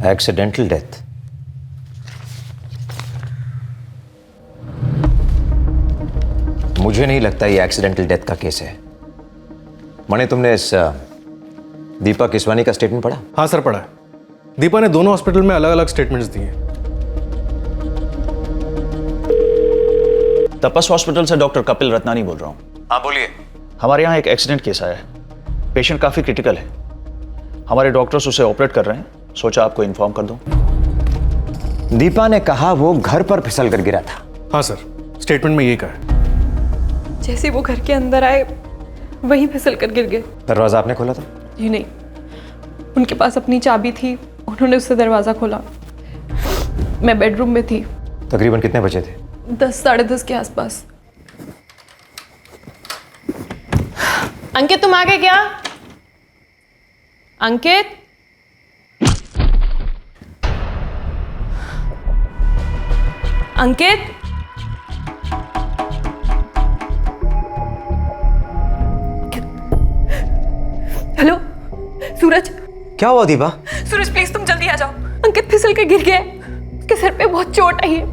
Accidental death. मुझे नहीं लगता ये एक्सीडेंटल डेथ का केस है। मने, तुमने इस दीपा केसवानी का स्टेटमेंट पढ़ा? हाँ सर, पढ़ा है। दीपा ने दोनों हॉस्पिटल में अलग अलग स्टेटमेंट्स दिए हैं। तपस हॉस्पिटल से डॉक्टर कपिल रत्नानी बोल रहा हूँ। हाँ बोलिए। हमारे यहाँ एक एक्सीडेंट केस आया है। पेशेंट काफ़ी क्रिटिकल है। हमारे डॉक्टर्स उसे ऑपरेट कर रहे हैं, सोचा आपको इन्फॉर्म कर दूं। दीपा ने कहा वो घर पर फिसल कर गिरा था। हाँ सर, स्टेटमेंट में ये कहा है। जैसे वो घर के अंदर आए वहीं फिसल कर गिर गए। दरवाजा आपने खोला था? जी नहीं, उनके पास अपनी चाबी थी, उन्होंने उससे दरवाज़ा खोला। मैं बेडरूम में थी। तकरीबन कितने बजे थे? 10 साढ़े 10 के आसपास। अंकित, तुम आ गए क्या? अंकित, अंकित, हेलो सूरज। क्या हुआ दीपा? सूरज प्लीज तुम जल्दी आ जाओ। अंकित फिसल के गिर गया है, उसके सर पे बहुत चोट आई है।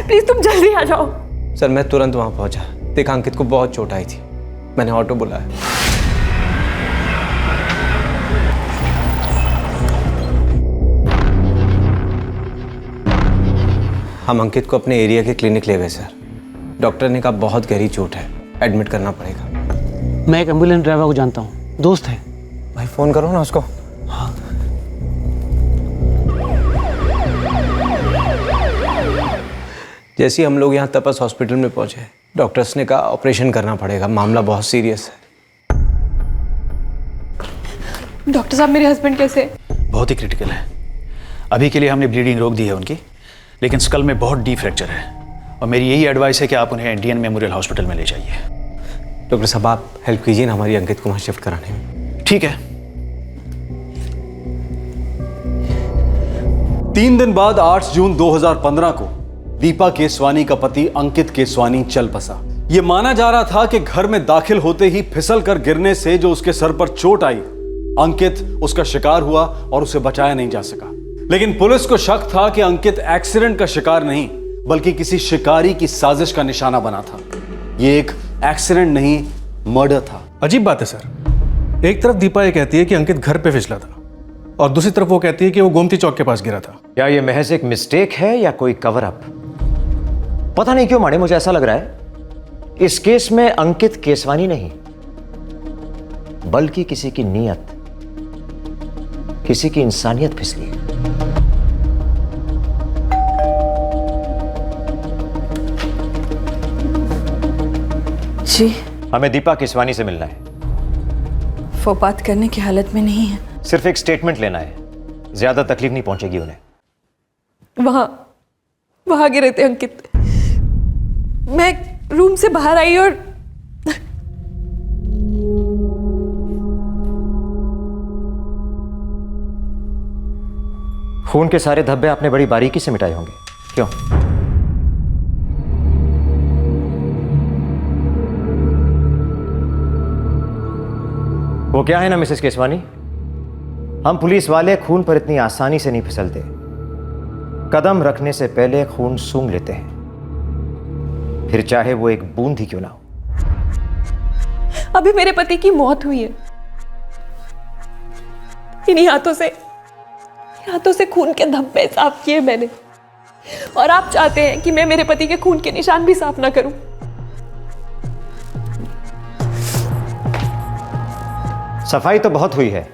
प्लीज तुम जल्दी आ जाओ। सर मैं तुरंत वहां पहुंचा। देखा अंकित को बहुत चोट आई थी, मैंने ऑटो बुलाया। हम अंकित को अपने एरिया के क्लिनिक ले गए सर। डॉक्टर ने कहा बहुत गहरी चोट है, एडमिट करना पड़ेगा। मैं एक एम्बुलेंस ड्राइवर को जानता हूँ, दोस्त है। भाई फोन करो ना उसको। हाँ। जैसे ही हम लोग यहाँ तपस हॉस्पिटल में पहुंचे, डॉक्टर्स ने कहा ऑपरेशन करना पड़ेगा, मामला बहुत सीरियस है। डॉक्टर साहब, मेरे हस्बैंड कैसे? बहुत ही क्रिटिकल है। अभी के लिए हमने ब्लीडिंग रोक दी है उनकी, लेकिन स्कल में बहुत डीप फ्रैक्चर है और मेरी यही एडवाइस है कि आप उन्हें इंडियन मेमोरियल हॉस्पिटल में ले जाइए। डॉक्टर साहब आप हेल्प कीजिए ना हमारी अंकित को वहाँ शिफ्ट कराने में। ठीक है। 3 दिन बाद 8 जून 2015 को दीपा केसवानी का पति अंकित केसवानी चल बसा। यह माना जा रहा था कि घर में दाखिल होते ही फिसल कर गिरने से जो उसके सर पर चोट आई, अंकित उसका शिकार हुआ और उसे बचाया नहीं जा सका। लेकिन पुलिस को शक था कि अंकित एक्सीडेंट का शिकार नहीं बल्कि किसी शिकारी की साजिश का निशाना बना था। यह एक एक्सीडेंट नहीं, मर्डर था। अजीब बात है सर, एक तरफ दीपा ये कहती है कि अंकित घर पे फिसला था और दूसरी तरफ वो कहती है कि वो गोमती चौक के पास गिरा था। क्या ये महज एक मिस्टेक है या कोई कवर अप? पता नहीं क्यों माने, मुझे ऐसा लग रहा है इस केस में अंकित केसवानी नहीं बल्कि किसी की नीयत, किसी की इंसानियत फिसली। जी, हमें दीपा केसवानी से मिलना है। वो बात करने की हालत में नहीं है। सिर्फ एक स्टेटमेंट लेना है, ज्यादा तकलीफ नहीं पहुंचेगी उन्हें। वहां गिरे थे अंकित। मैं रूम से बाहर आई और खून के सारे धब्बे आपने बड़ी बारीकी से मिटाए होंगे, क्यों? वो क्या है ना मिसेस केसवानी, हम पुलिस वाले खून पर इतनी आसानी से नहीं फिसलते। कदम रखने से पहले खून सूंघ लेते हैं, फिर चाहे वो एक बूंद ही क्यों ना हो। अभी मेरे पति की मौत हुई है। इन्हीं हाथों से खून के धब्बे साफ किए मैंने, और आप चाहते हैं कि मैं मेरे पति के खून के निशान भी साफ ना करूं। सफाई तो बहुत हुई है,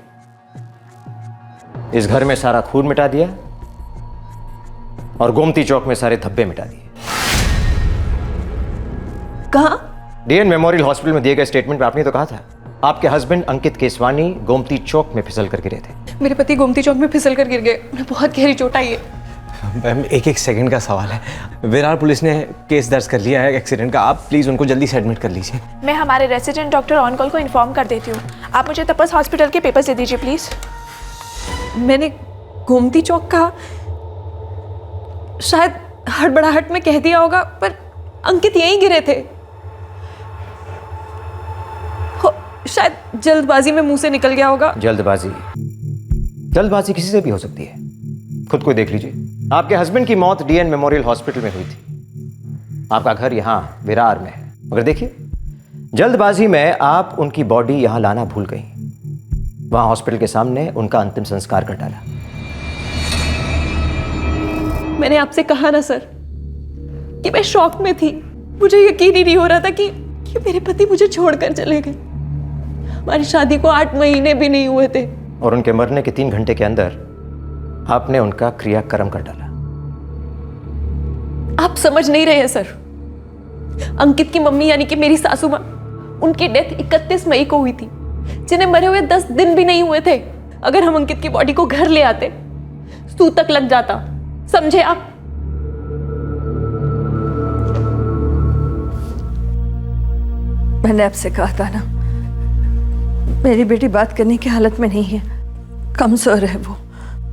इस घर में सारा खून मिटा दिया और गोमती चौक में सारे धब्बे मिटा दिए। कहां? डीएन मेमोरियल हॉस्पिटल में दिए गए स्टेटमेंट में आपने तो कहा था आपके हस्बैंड अंकित केसवानी गोमती चौक में फिसल कर गिरे थे। मेरे पति गोमती चौक में फिसल कर गिर गए, उन्हें बहुत गहरी चोट आई है। मैम एक सेकंड का सवाल है। विरार पुलिस ने केस दर्ज कर लिया है एक्सीडेंट का, आप प्लीज उनको जल्दी से एडमिट कर लीजिए। मैं हमारे रेसिडेंट डॉक्टर ऑन कॉल को इन्फॉर्म कर देती हूँ। आप मुझे तपस हॉस्पिटल के पेपर्स दे दीजिए प्लीज। मैंने गोमती चौक कहा, शायद हड़बड़ाहट में कह दिया होगा, पर अंकित यहीं गिरे थे। शायद जल्दबाजी में मुंह से निकल गया होगा। जल्दबाजी किसी से भी हो सकती है। खुद को देख लीजिए। आपके हस्बैंड की मौत डीएन मेमोरियल हॉस्पिटल में हुई थी। आपका घर यहां विरार में है, मगर देखिए जल्दबाजी में आप उनकी बॉडी यहां लाना भूल गई। वहां हॉस्पिटल के सामने उनका अंतिम संस्कार कर डाला। मैंने आपसे कहा ना सर कि मैं शॉक में थी। मुझे यकीन ही नहीं हो रहा था कि मेरे पति मुझे छोड़कर चले गए। हमारी शादी को 8 महीने भी नहीं हुए थे और उनके मरने के 3 घंटे के अंदर आपने उनका क्रियाक्रम कर डाला। आप समझ नहीं रहे हैं सर। अंकित की मम्मी यानी कि मेरी सासू माँ, उनकी डेथ 31 मई को हुई थी, जिन्हें मरे हुए 10 दिन भी नहीं हुए थे। अगर हम अंकित की बॉडी को घर ले आते, सूतक लग जाता, समझे आप? मैंने आपसे कहा था ना, मेरी बेटी बात करने की हालत में नहीं है, कमजोर है वो।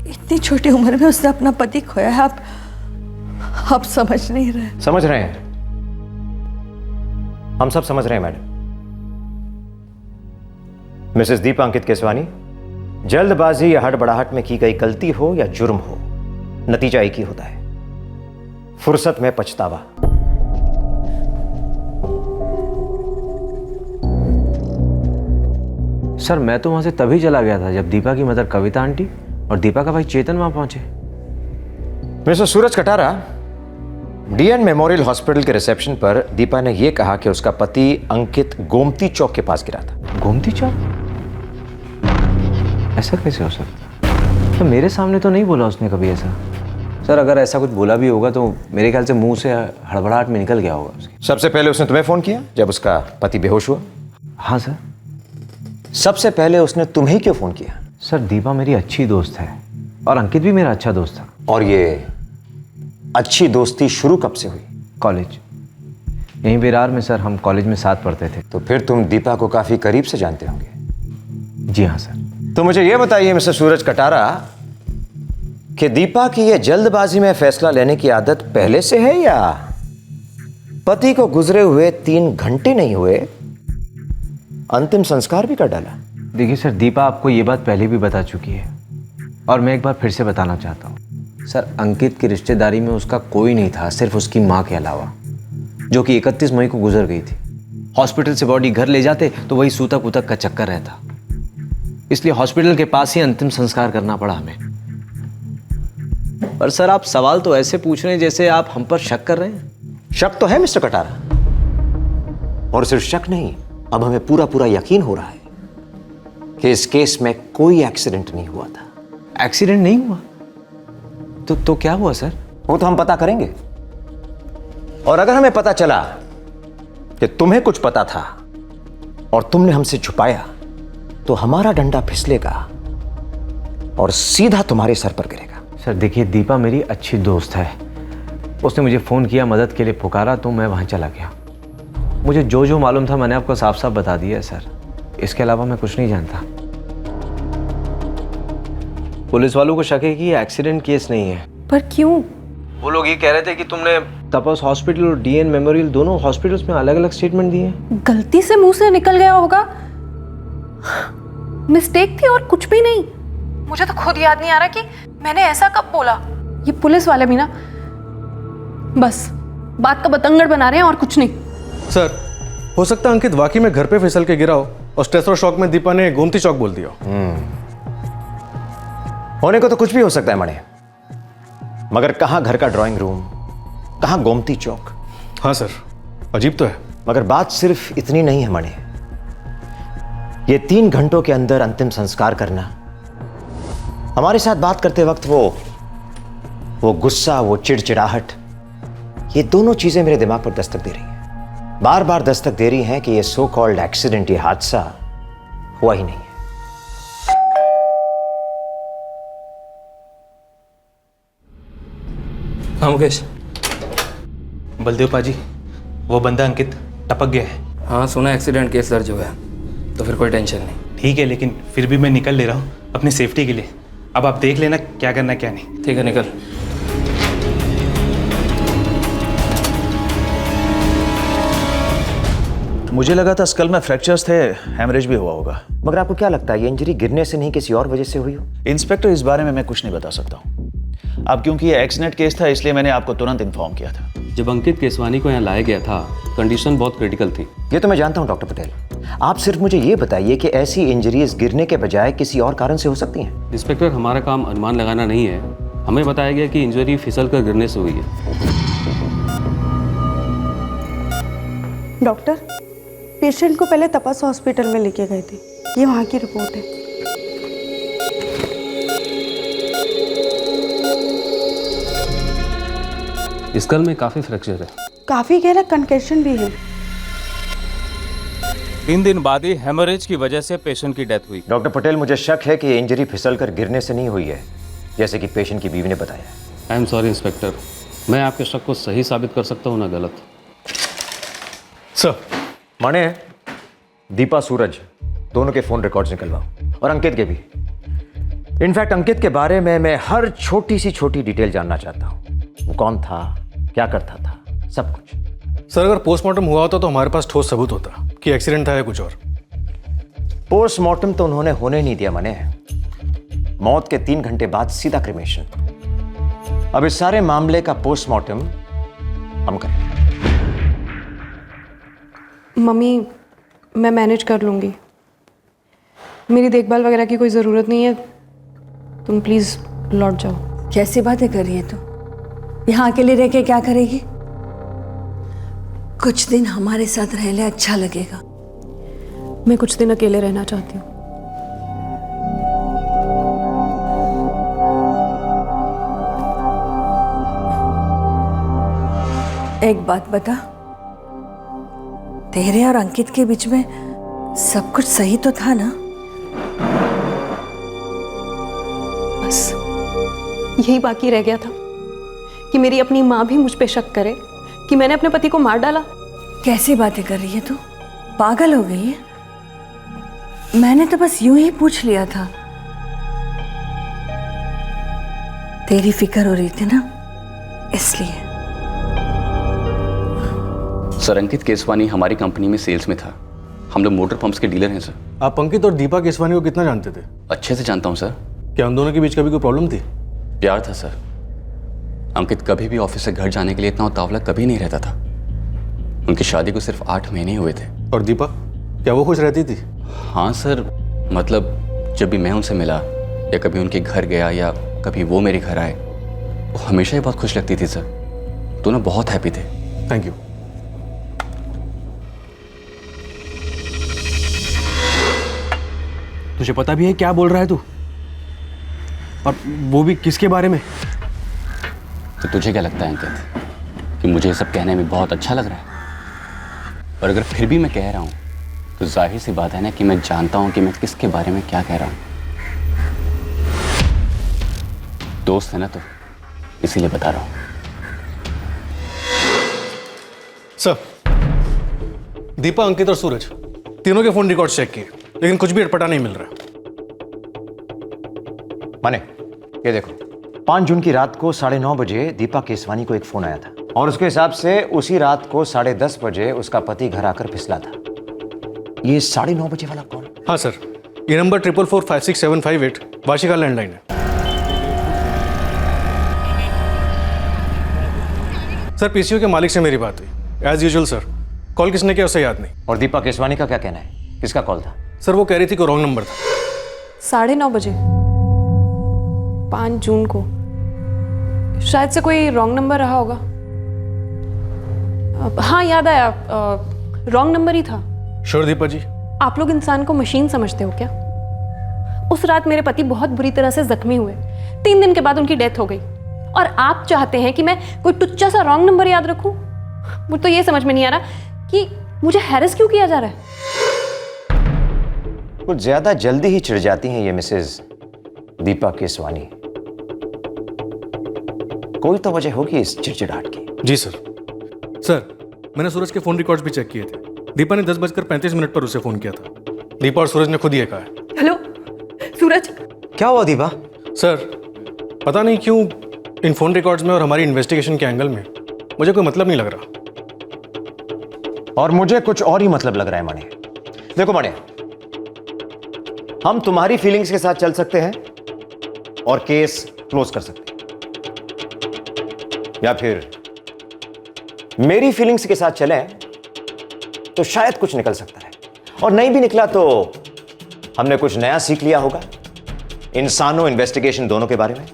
इतनी छोटी उम्र में उसने अपना पति खोया है। आप समझ नहीं रहे। समझ रहे हैं, हम सब समझ रहे हैं मैडम। मिसेस दीपा अंकित केसवानी, जल्दबाजी या हड़बड़ाहट में की गई गलती हो या जुर्म हो, नतीजा एक ही होता है, फुर्सत में पछतावा। सर मैं तो वहां से तभी चला गया था जब दीपा की मदर कविता आंटी और दीपा का भाई चेतन वहां पहुंचे। मिस्टर सूरज कटारा, डीएन मेमोरियल हॉस्पिटल के रिसेप्शन पर दीपा ने यह कहा कि उसका पति अंकित गोमती चौक के पास गिरा था। गोमती चौक? ऐसा कैसे हो सकता? तो मेरे सामने तो नहीं बोला उसने कभी ऐसा। सर अगर ऐसा कुछ बोला भी होगा तो मेरे ख्याल से मुंह से हड़बड़ाहट में निकल गया होगा उसके। सबसे पहले उसने तुम्हें फोन किया जब उसका पति बेहोश हुआ? हाँ सर। सबसे पहले उसने तुम्हें क्यों फोन किया? सर दीपा मेरी अच्छी दोस्त है और अंकित भी मेरा अच्छा दोस्त था। और ये अच्छी दोस्ती शुरू कब से हुई? कॉलेज, यहीं विरार में सर, हम कॉलेज में साथ पढ़ते थे। तो फिर तुम दीपा को काफी करीब से जानते होंगे। जी हाँ सर। तो मुझे यह बताइए मिस्टर सूरज कटारा कि दीपा की यह जल्दबाजी में फैसला लेने की आदत पहले से है या पति को गुजरे हुए 3 घंटे नहीं हुए अंतिम संस्कार भी कर डाला? देखिए सर, दीपा आपको ये बात पहले भी बता चुकी है और मैं एक बार फिर से बताना चाहता हूँ। सर अंकित की रिश्तेदारी में उसका कोई नहीं था, सिर्फ उसकी माँ के अलावा, जो कि 31 मई को गुजर गई थी। हॉस्पिटल से बॉडी घर ले जाते तो वही सूतक उतक का चक्कर रहता, इसलिए हॉस्पिटल के पास ही अंतिम संस्कार करना पड़ा हमें। पर सर आप सवाल तो ऐसे पूछ रहे हैं जैसे आप हम पर शक कर रहे हैं। शक तो है मिस्टर कटारा, और सिर्फ शक नहीं, अब हमें पूरा पूरा यकीन हो रहा है कि इस केस में कोई एक्सीडेंट नहीं हुआ था। एक्सीडेंट नहीं हुआ? तो क्या हुआ सर? वो तो हम पता करेंगे, और अगर हमें पता चला कि तुम्हें कुछ पता था और तुमने हमसे छुपाया तो हमारा डंडा फिसलेगा और सीधा तुम्हारे सर पर गिरेगा। सर देखिए, दीपा मेरी अच्छी दोस्त है, उसने मुझे फ़ोन किया, मदद के लिए पुकारा तो मैं वहाँ चला गया। मुझे जो जो मालूम था मैंने आपको साफ साफ बता दिया है सर, इसके अलावा मैं कुछ नहीं जानता। पुलिस वालों को शक है कि ये एक्सीडेंट केस नहीं है। पर क्यों? वो लोग ये कह रहे थे कि तुमने तपस हॉस्पिटल और डीएन मेमोरियल दोनों हॉस्पिटल्स में अलग अलग स्टेटमेंट दिए हैं। गलती से मुंह से निकल गया होगा, मिस्टेक थी और कुछ भी नहीं। मुझे तो खुद याद नहीं आ रहा कि मैंने ऐसा कब बोला। ये पुलिस वाले भी ना बस बात का बतंगड़ बना रहे हैं और कुछ नहीं। सर हो सकता है अंकित वाकई में घर पे फिसल के गिरा हो और स्ट्रेस और शॉक में दीपा ने गोमती चौक बोल दिया हो। होने को तो कुछ भी हो सकता है मणि, मगर कहां घर का ड्राइंग रूम, कहां गोमती चौक? हाँ सर, अजीब तो है। मगर बात सिर्फ इतनी नहीं है मणि, ये 3 घंटों के अंदर अंतिम संस्कार करना, हमारे साथ बात करते वक्त वो गुस्सा, वो चिड़चिड़ाहट, ये दोनों चीजें मेरे दिमाग पर दस्तक दे रही हैं, बार बार दस्तक दे रही हैं कि ये सो कॉल्ड एक्सीडेंट, ये हादसा हुआ ही नहीं है। हाँ मुकेश। बलदेव पाजी, वो बंदा अंकित टपक गया है। हाँ सुना, एक्सीडेंट केस दर्ज हो गया, तो फिर कोई टेंशन नहीं। ठीक है, लेकिन फिर भी मैं निकल ले रहा हूँ अपनी सेफ्टी के लिए। अब आप देख लेना क्या करना क्या नहीं। ठीक है, निकल। मुझे लगा था स्कल में फ्रैक्चर्स थे, हैमरेज भी हुआ होगा। मगर आपको क्या लगता है ये इंजरी गिरने से नहीं किसी और वजह से हुई हो? इंस्पेक्टर, इस बारे में मैं कुछ नहीं बता सकता हूँ। अब क्योंकि ये एक्सीडेंट केस था इसलिए मैंने आपको तुरंत इन्फॉर्म किया था। जब अंकित केसवानी को यहाँ लाया गया था कंडीशन बहुत क्रिटिकल थी। ये तो मैं जानता हूँ डॉक्टर पटेल, आप सिर्फ मुझे ये बताइए कि ऐसी इंजरीज गिरने के बजाय किसी और कारण से हो सकती हैं। इंस्पेक्टर, हमारा काम अनुमान लगाना नहीं है, हमें बताया गया कि इंजरी फिसल कर गिरने से हुई है। डॉक्टर, पेशेंट को पहले तपस हॉस्पिटल में लेके गए थे, ये वहाँ की रिपोर्ट है। स्कल में काफ़ी फ्रैक्चर है, काफ़ी गहरा कंकशन भी है। 3 दिन बाद ही हेमोरेज की वजह से पेशेंट की डेथ हुई। डॉक्टर पटेल, मुझे शक है कि ये इंजरी फिसलकर गिरने से नहीं हुई है, जैसे कि पेशेंट की बीवी ने बताया। आई एम सॉरी इंस्पेक्टर, मैं आपके शक को सही साबित कर सकता हूँ ना गलत। सर, माने दीपा, सूरज दोनों के फोन रिकॉर्ड्स निकलवाओ और अंकित के भी। इनफैक्ट अंकित के बारे में मैं हर छोटी सी छोटी डिटेल जानना चाहता हूँ। वो कौन था, क्या करता था, सब कुछ। सर, अगर पोस्टमार्टम हुआ होता तो हमारे पास ठोस सबूत होता कि एक्सीडेंट था या कुछ और। पोस्टमार्टम तो उन्होंने होने नहीं दिया माने। मौत के 3 घंटे बाद सीधा क्रिमेशन। अब इस सारे मामले का पोस्टमार्टम हम करें। मम्मी, मैं मैनेज कर लूँगी, मेरी देखभाल वगैरह की कोई ज़रूरत नहीं है, तुम प्लीज़ लौट जाओ। कैसी बातें कर रही है तू? यहाँ अकेले रह के क्या करेगी? कुछ दिन हमारे साथ रह ले, अच्छा लगेगा। मैं कुछ दिन अकेले रहना चाहती हूँ। एक बात बता, तेरे और अंकित के बीच में सब कुछ सही तो था ना? बस यही बाकी रह गया था कि मेरी अपनी माँ भी मुझ पे शक करे कि मैंने अपने पति को मार डाला। कैसी बातें कर रही है तू? पागल हो गई है? मैंने तो बस यूं ही पूछ लिया था, तेरी फिक्र हो रही थी ना, इसलिए। सर, अंकित केसवानी हमारी कंपनी में सेल्स में था, हम लोग मोटर पंप्स के डीलर हैं सर। आप अंकित और दीपा केसवानी को कितना जानते थे? अच्छे से जानता हूँ सर। क्या उन दोनों के बीच कभी कोई प्रॉब्लम थी? प्यार था सर। अंकित कभी भी ऑफिस से घर जाने के लिए इतना उतावला कभी नहीं रहता था। उनकी शादी को सिर्फ 8 महीने ही हुए थे। और दीपा, क्या वो खुश रहती थी? हाँ सर, मतलब जब भी मैं उनसे मिला या कभी उनके घर गया या कभी वो मेरे घर आए, वो हमेशा ही बहुत खुश लगती थी सर। दोनों बहुत हैप्पी थे। Thank you. तुझे पता भी है क्या बोल रहा है तू? और वो भी किसके बारे में? तो तुझे क्या लगता है अंकित कि मुझे ये सब कहने में बहुत अच्छा लग रहा है? और अगर फिर भी मैं कह रहा हूँ तो जाहिर सी बात है ना कि मैं जानता हूँ कि मैं किसके बारे में क्या कह रहा हूँ। दोस्त है ना, तो इसीलिए बता रहा हूँ। सर, दीपा, अंकित और सूरज तीनों के फोन रिकॉर्ड चेक किए, लेकिन कुछ भी अटपटा नहीं मिल रहा। माने ये देखो, 5 जून की रात को 9:30 बजे दीपा केसवानी को एक फोन आया था और उसके हिसाब से उसी रात को 10:30 बजे उसका पति घर आकर फिसला था। ये 9:30 बजे वाला कौन? हाँ सर, ये नंबर 44456758 वाशिका लैंडलाइन है। सर, पीसीओ के मालिक से मेरी बात हुई, एज यूजुअल सर। कॉल किसने किया उसे याद नहीं। और दीपा केसवानी का क्या कहना है, किसका कॉल था? सर, वो कह रही थी कि रॉन्ग नंबर था। 9:30 बजे 5 जून को शायद से कोई रॉन्ग नंबर रहा होगा। हाँ, याद आया, रॉन्ग नंबर ही था। श्योर दीपा जी? आप लोग इंसान को मशीन समझते हो क्या? उस रात मेरे पति बहुत बुरी तरह से जख्मी हुए, 3 दिन के बाद उनकी डेथ हो गई, और आप चाहते हैं कि मैं कोई टुच्चा सा रॉन्ग नंबर याद रखूं? मुझे तो ये समझ में नहीं आ रहा कि मुझे हैरेस क्यों किया जा रहा है। कुछ ज्यादा जल्दी ही चिढ़ जाती हैं ये मिसेज दीपा केसवानी। कोई तो वजह होगी इस चिड़चिड़ाहट की। जी सर। सर, मैंने सूरज के फोन रिकॉर्ड्स भी चेक किए थे। दीपा ने 10:35 पर उसे फोन किया था। दीपा और सूरज ने खुद ही कहा है। हेलो सूरज। क्या हुआ दीपा? सर, पता नहीं क्यों इन फोन रिकॉर्ड्स में और हमारी इन्वेस्टिगेशन के एंगल में मुझे कोई मतलब नहीं लग रहा। और मुझे कुछ और ही मतलब लग रहा है माने। देखो माने, हम तुम्हारी फीलिंग्स के साथ चल सकते हैं और केस क्लोज कर सकते हैं, या फिर मेरी फीलिंग्स के साथ चलें तो शायद कुछ निकल सकता है, और नहीं भी निकला तो हमने कुछ नया सीख लिया होगा इंसानों इन्वेस्टिगेशन दोनों के बारे में।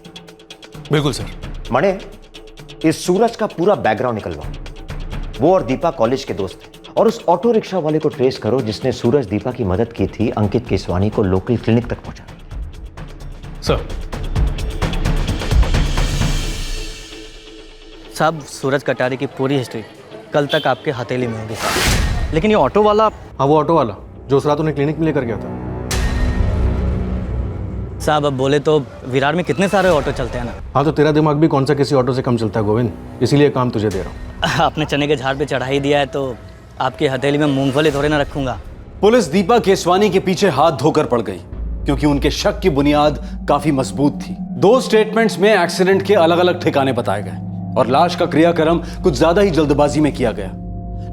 बिल्कुल सर। मणे, इस सूरज का पूरा बैकग्राउंड निकलवाओ। वो और दीपा कॉलेज के दोस्त थे, और उस ऑटो रिक्शा वाले को ट्रेस करो जिसने सूरज दीपा की मदद की थी अंकित केसवानी को लोकल क्लिनिक तक पहुंचाने। सर। साहब, सूरज कटारी की पूरी हिस्ट्री कल तक आपके हथेली में होगी साहब। लेकिन ये ऑटो वाला। हाँ, वो ऑटो वाला जो उस रात उन्हें क्लिनिक में लेकर गया था। साहब, अब बोले तो विरार में कितने सारे ऑटो चलते हैं ना। हाँ, तो तेरा दिमाग भी कौन सा किसी ऑटो से कम चलता है गोविंद, इसीलिए काम तुझे दे रहा हूँ। आपने चने के झाड़ पे चढ़ा ही दिया है तो आपकी हथेली में मूंगफली थोड़े ना रखूंगा। पुलिस दीपा केसवानी के पीछे हाथ धोकर पड़ गई क्योंकि उनके शक की बुनियाद काफी मजबूत थी। 2 स्टेटमेंट्स में एक्सीडेंट के अलग अलग ठिकाने बताए गए और लाश का क्रियाक्रम कुछ ज्यादा ही जल्दबाजी में किया गया,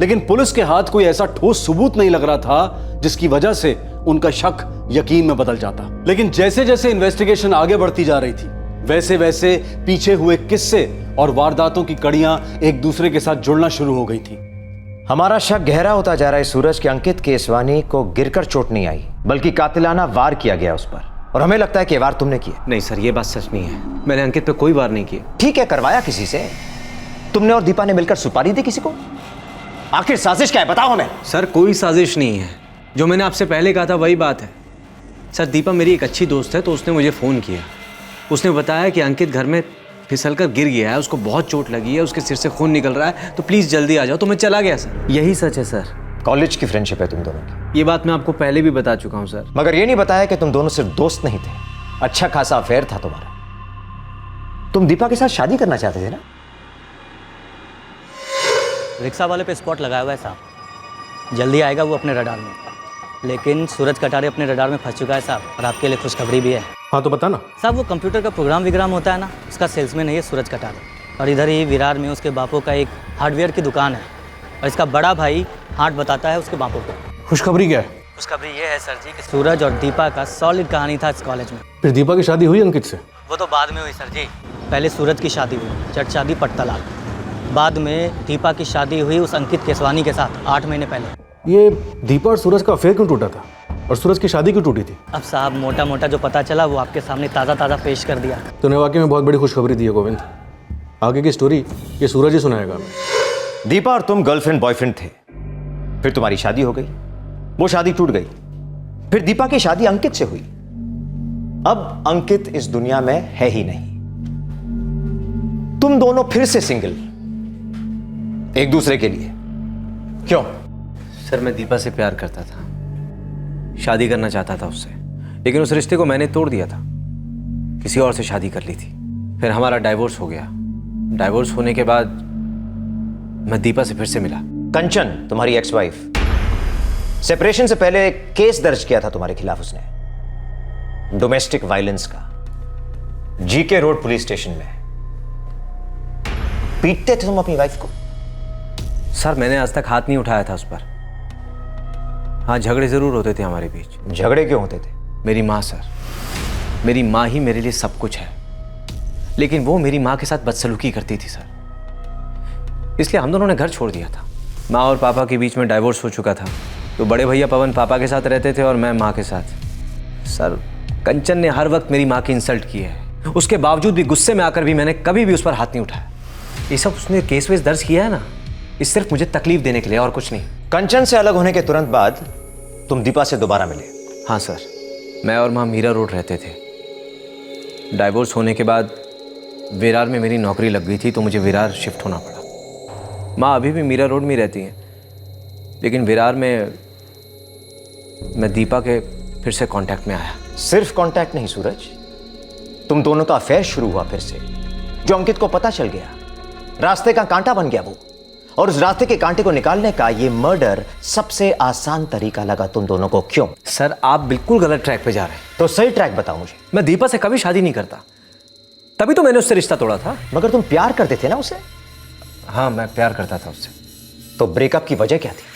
लेकिन पुलिस के हाथ कोई ऐसा ठोस सबूत नहीं लग रहा था जिसकी वजह से उनका शक यकीन में बदल जाता। लेकिन जैसे जैसे इन्वेस्टिगेशन आगे बढ़ती जा रही थी वैसे वैसे पीछे हुए किस्से और वारदातों की कड़ियां एक दूसरे के साथ जुड़ना शुरू हो गई थी। हमारा शक गहरा होता जा रहा है सूरज कि अंकित केसवानी को गिरकर चोट नहीं आई बल्कि कातिलाना वार किया गया उस पर, और हमें लगता है कि वार तुमने किया। नहीं सर, ये बात सच नहीं है। मैंने अंकित पे कोई वार नहीं किया। ठीक है, करवाया किसी से। तुमने और दीपा ने मिलकर सुपारी दी किसी को? आखिर साजिश क्या है, बताओ हमें। सर, कोई साजिश नहीं है। जो मैंने आपसे पहले कहा था वही बात है। सर, दीपा मेरी एक अच्छी दोस्त है तो उसने मुझे फ़ोन किया। उसने बताया कि अंकित घर में फिसलकर गिर गया है, उसको बहुत चोट लगी है, उसके सिर से खून निकल रहा है, तो प्लीज़ जल्दी आ जाओ। तो मैं चला गया सर। यही सच है सर। कॉलेज की फ्रेंडशिप है तुम दोनों की। ये बात मैं आपको पहले भी बता चुका हूँ सर। मगर ये नहीं बताया कि तुम दोनों सिर्फ दोस्त नहीं थे, अच्छा खासा अफेयर था तुम्हारा। तुम दीपा के साथ शादी करना चाहते थे ना? रिक्शा वाले पे स्पॉट लगाया हुआ है साहब, जल्दी आएगा वो अपने रडार में। लेकिन सूरज कटारे अपने रडार में फंस चुका है साहब, और आपके लिए खुशखबरी भी है। हाँ, तो बता ना। साहब, वो कंप्यूटर का प्रोग्राम विग्राम होता है ना, उसका सेल्समैन है ये सूरज कटारे, और इधर ही विरार में उसके बापू का एक हार्डवेयर की दुकान है, और इसका बड़ा भाई हाट बताता है उसके बापू को। खुशखबरी क्या है? खुशखबरी ये है सर जी कि सूरज और दीपा का सॉलिड कहानी था इस कॉलेज में। फिर दीपा की शादी हुई अंकित से? वो तो बाद में हुई सर जी। पहले सूरज की शादी हुई चट शादी पट्टलाल, बाद में दीपा की शादी हुई उस अंकित केसवानी के साथ 8 महीने पहले। ये दीपा और सूरज का अफेयर क्यों टूटा था, और सूरज की शादी क्यों टूटी थी? अब साहब, मोटा मोटा जो पता चला वो आपके सामने ताज़ा ताज़ा पेश कर दिया। तूने वाकई में बहुत बड़ी खुशखबरी दी है गोविंद। आगे की स्टोरी ये सूरज ही सुनाएगा हमें। दीपा और तुम गर्लफ्रेंड बॉयफ्रेंड थे, फिर तुम्हारी शादी हो गई, वो शादी टूट गई, फिर दीपा की शादी अंकित से हुई। अब अंकित इस दुनिया में है ही नहीं, तुम दोनों फिर से सिंगल एक दूसरे के लिए। क्यों? सर, मैं दीपा से प्यार करता था, शादी करना चाहता था उससे, लेकिन उस रिश्ते को मैंने तोड़ दिया था, किसी और से शादी कर ली थी। फिर हमारा डाइवोर्स हो गया। डाइवोर्स होने के बाद मैं दीपा से फिर से मिला। कंचन, तुम्हारी एक्स वाइफ, सेपरेशन से पहले एक केस दर्ज किया था तुम्हारे खिलाफ उसने, डोमेस्टिक वायलेंस का, जीके रोड पुलिस स्टेशन में। पीटते थे तुम अपनी वाइफ को? सर, मैंने आज तक हाथ नहीं उठाया था उस पर। हाँ, झगड़े जरूर होते थे हमारे बीच। झगड़े क्यों होते थे? मेरी माँ सर, मेरी माँ ही मेरे लिए सब कुछ है, लेकिन वो मेरी माँ के साथ बदसलूकी करती थी सर, इसलिए हम दोनों ने घर छोड़ दिया था। माँ और पापा के बीच में डाइवोर्स हो चुका था, तो बड़े भैया पवन पापा के साथ रहते थे और मैं माँ के साथ। सर, कंचन ने हर वक्त मेरी माँ की इंसल्ट की है, उसके बावजूद भी गुस्से में आकर भी मैंने कभी भी उस पर हाथ नहीं उठाया। ये सब उसने केस वेस दर्ज किया है ना, ये सिर्फ मुझे तकलीफ देने के लिए, और कुछ नहीं। कंचन से अलग होने के तुरंत बाद तुम दीपा से दोबारा मिले? हाँ सर, मैं और माँ मीरा रोड रहते थे। डाइवोर्स होने के बाद विरार में मेरी नौकरी लग गई थी तो मुझे विरार शिफ्ट होना पड़ा। माँ अभी भी मीरा रोड में रहती हैं, लेकिन विरार में मैं दीपा के फिर से कांटेक्ट में आया। सिर्फ कांटेक्ट नहीं सूरज, तुम दोनों का अफेयर शुरू हुआ फिर से, जो अंकित को पता चल गया, रास्ते का कांटा बन गया वो, और उस रास्ते के कांटे को निकालने का ये मर्डर सबसे आसान तरीका लगा तुम दोनों को। क्यों? सर, आप बिल्कुल गलत ट्रैक पे जा रहे हैं। तो सही ट्रैक बताओ मुझे। मैं दीपा से कभी शादी नहीं करता, तभी तो मैंने उससे रिश्ता तोड़ा था। मगर तुम प्यार करते थे ना उसे? हाँ, मैं प्यार करता था उससे। तो ब्रेकअप की वजह क्या थी?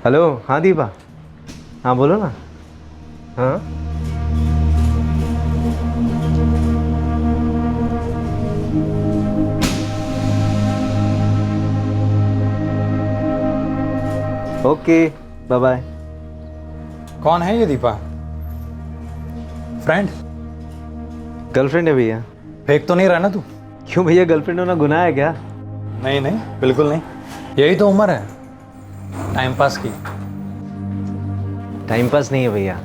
हेलो, हाँ दीपा, हाँ बोलो ना। हाँ ओके, बाय बाय। कौन है ये दीपा? फ्रेंड? गर्लफ्रेंड है भैया। फेक तो नहीं रहा ना तू? क्यों भैया, गर्लफ्रेंड होना गुनाह है क्या? नहीं नहीं, बिल्कुल नहीं। यही तो उम्र है टाइम पास की। टाइम पास नहीं है भैया,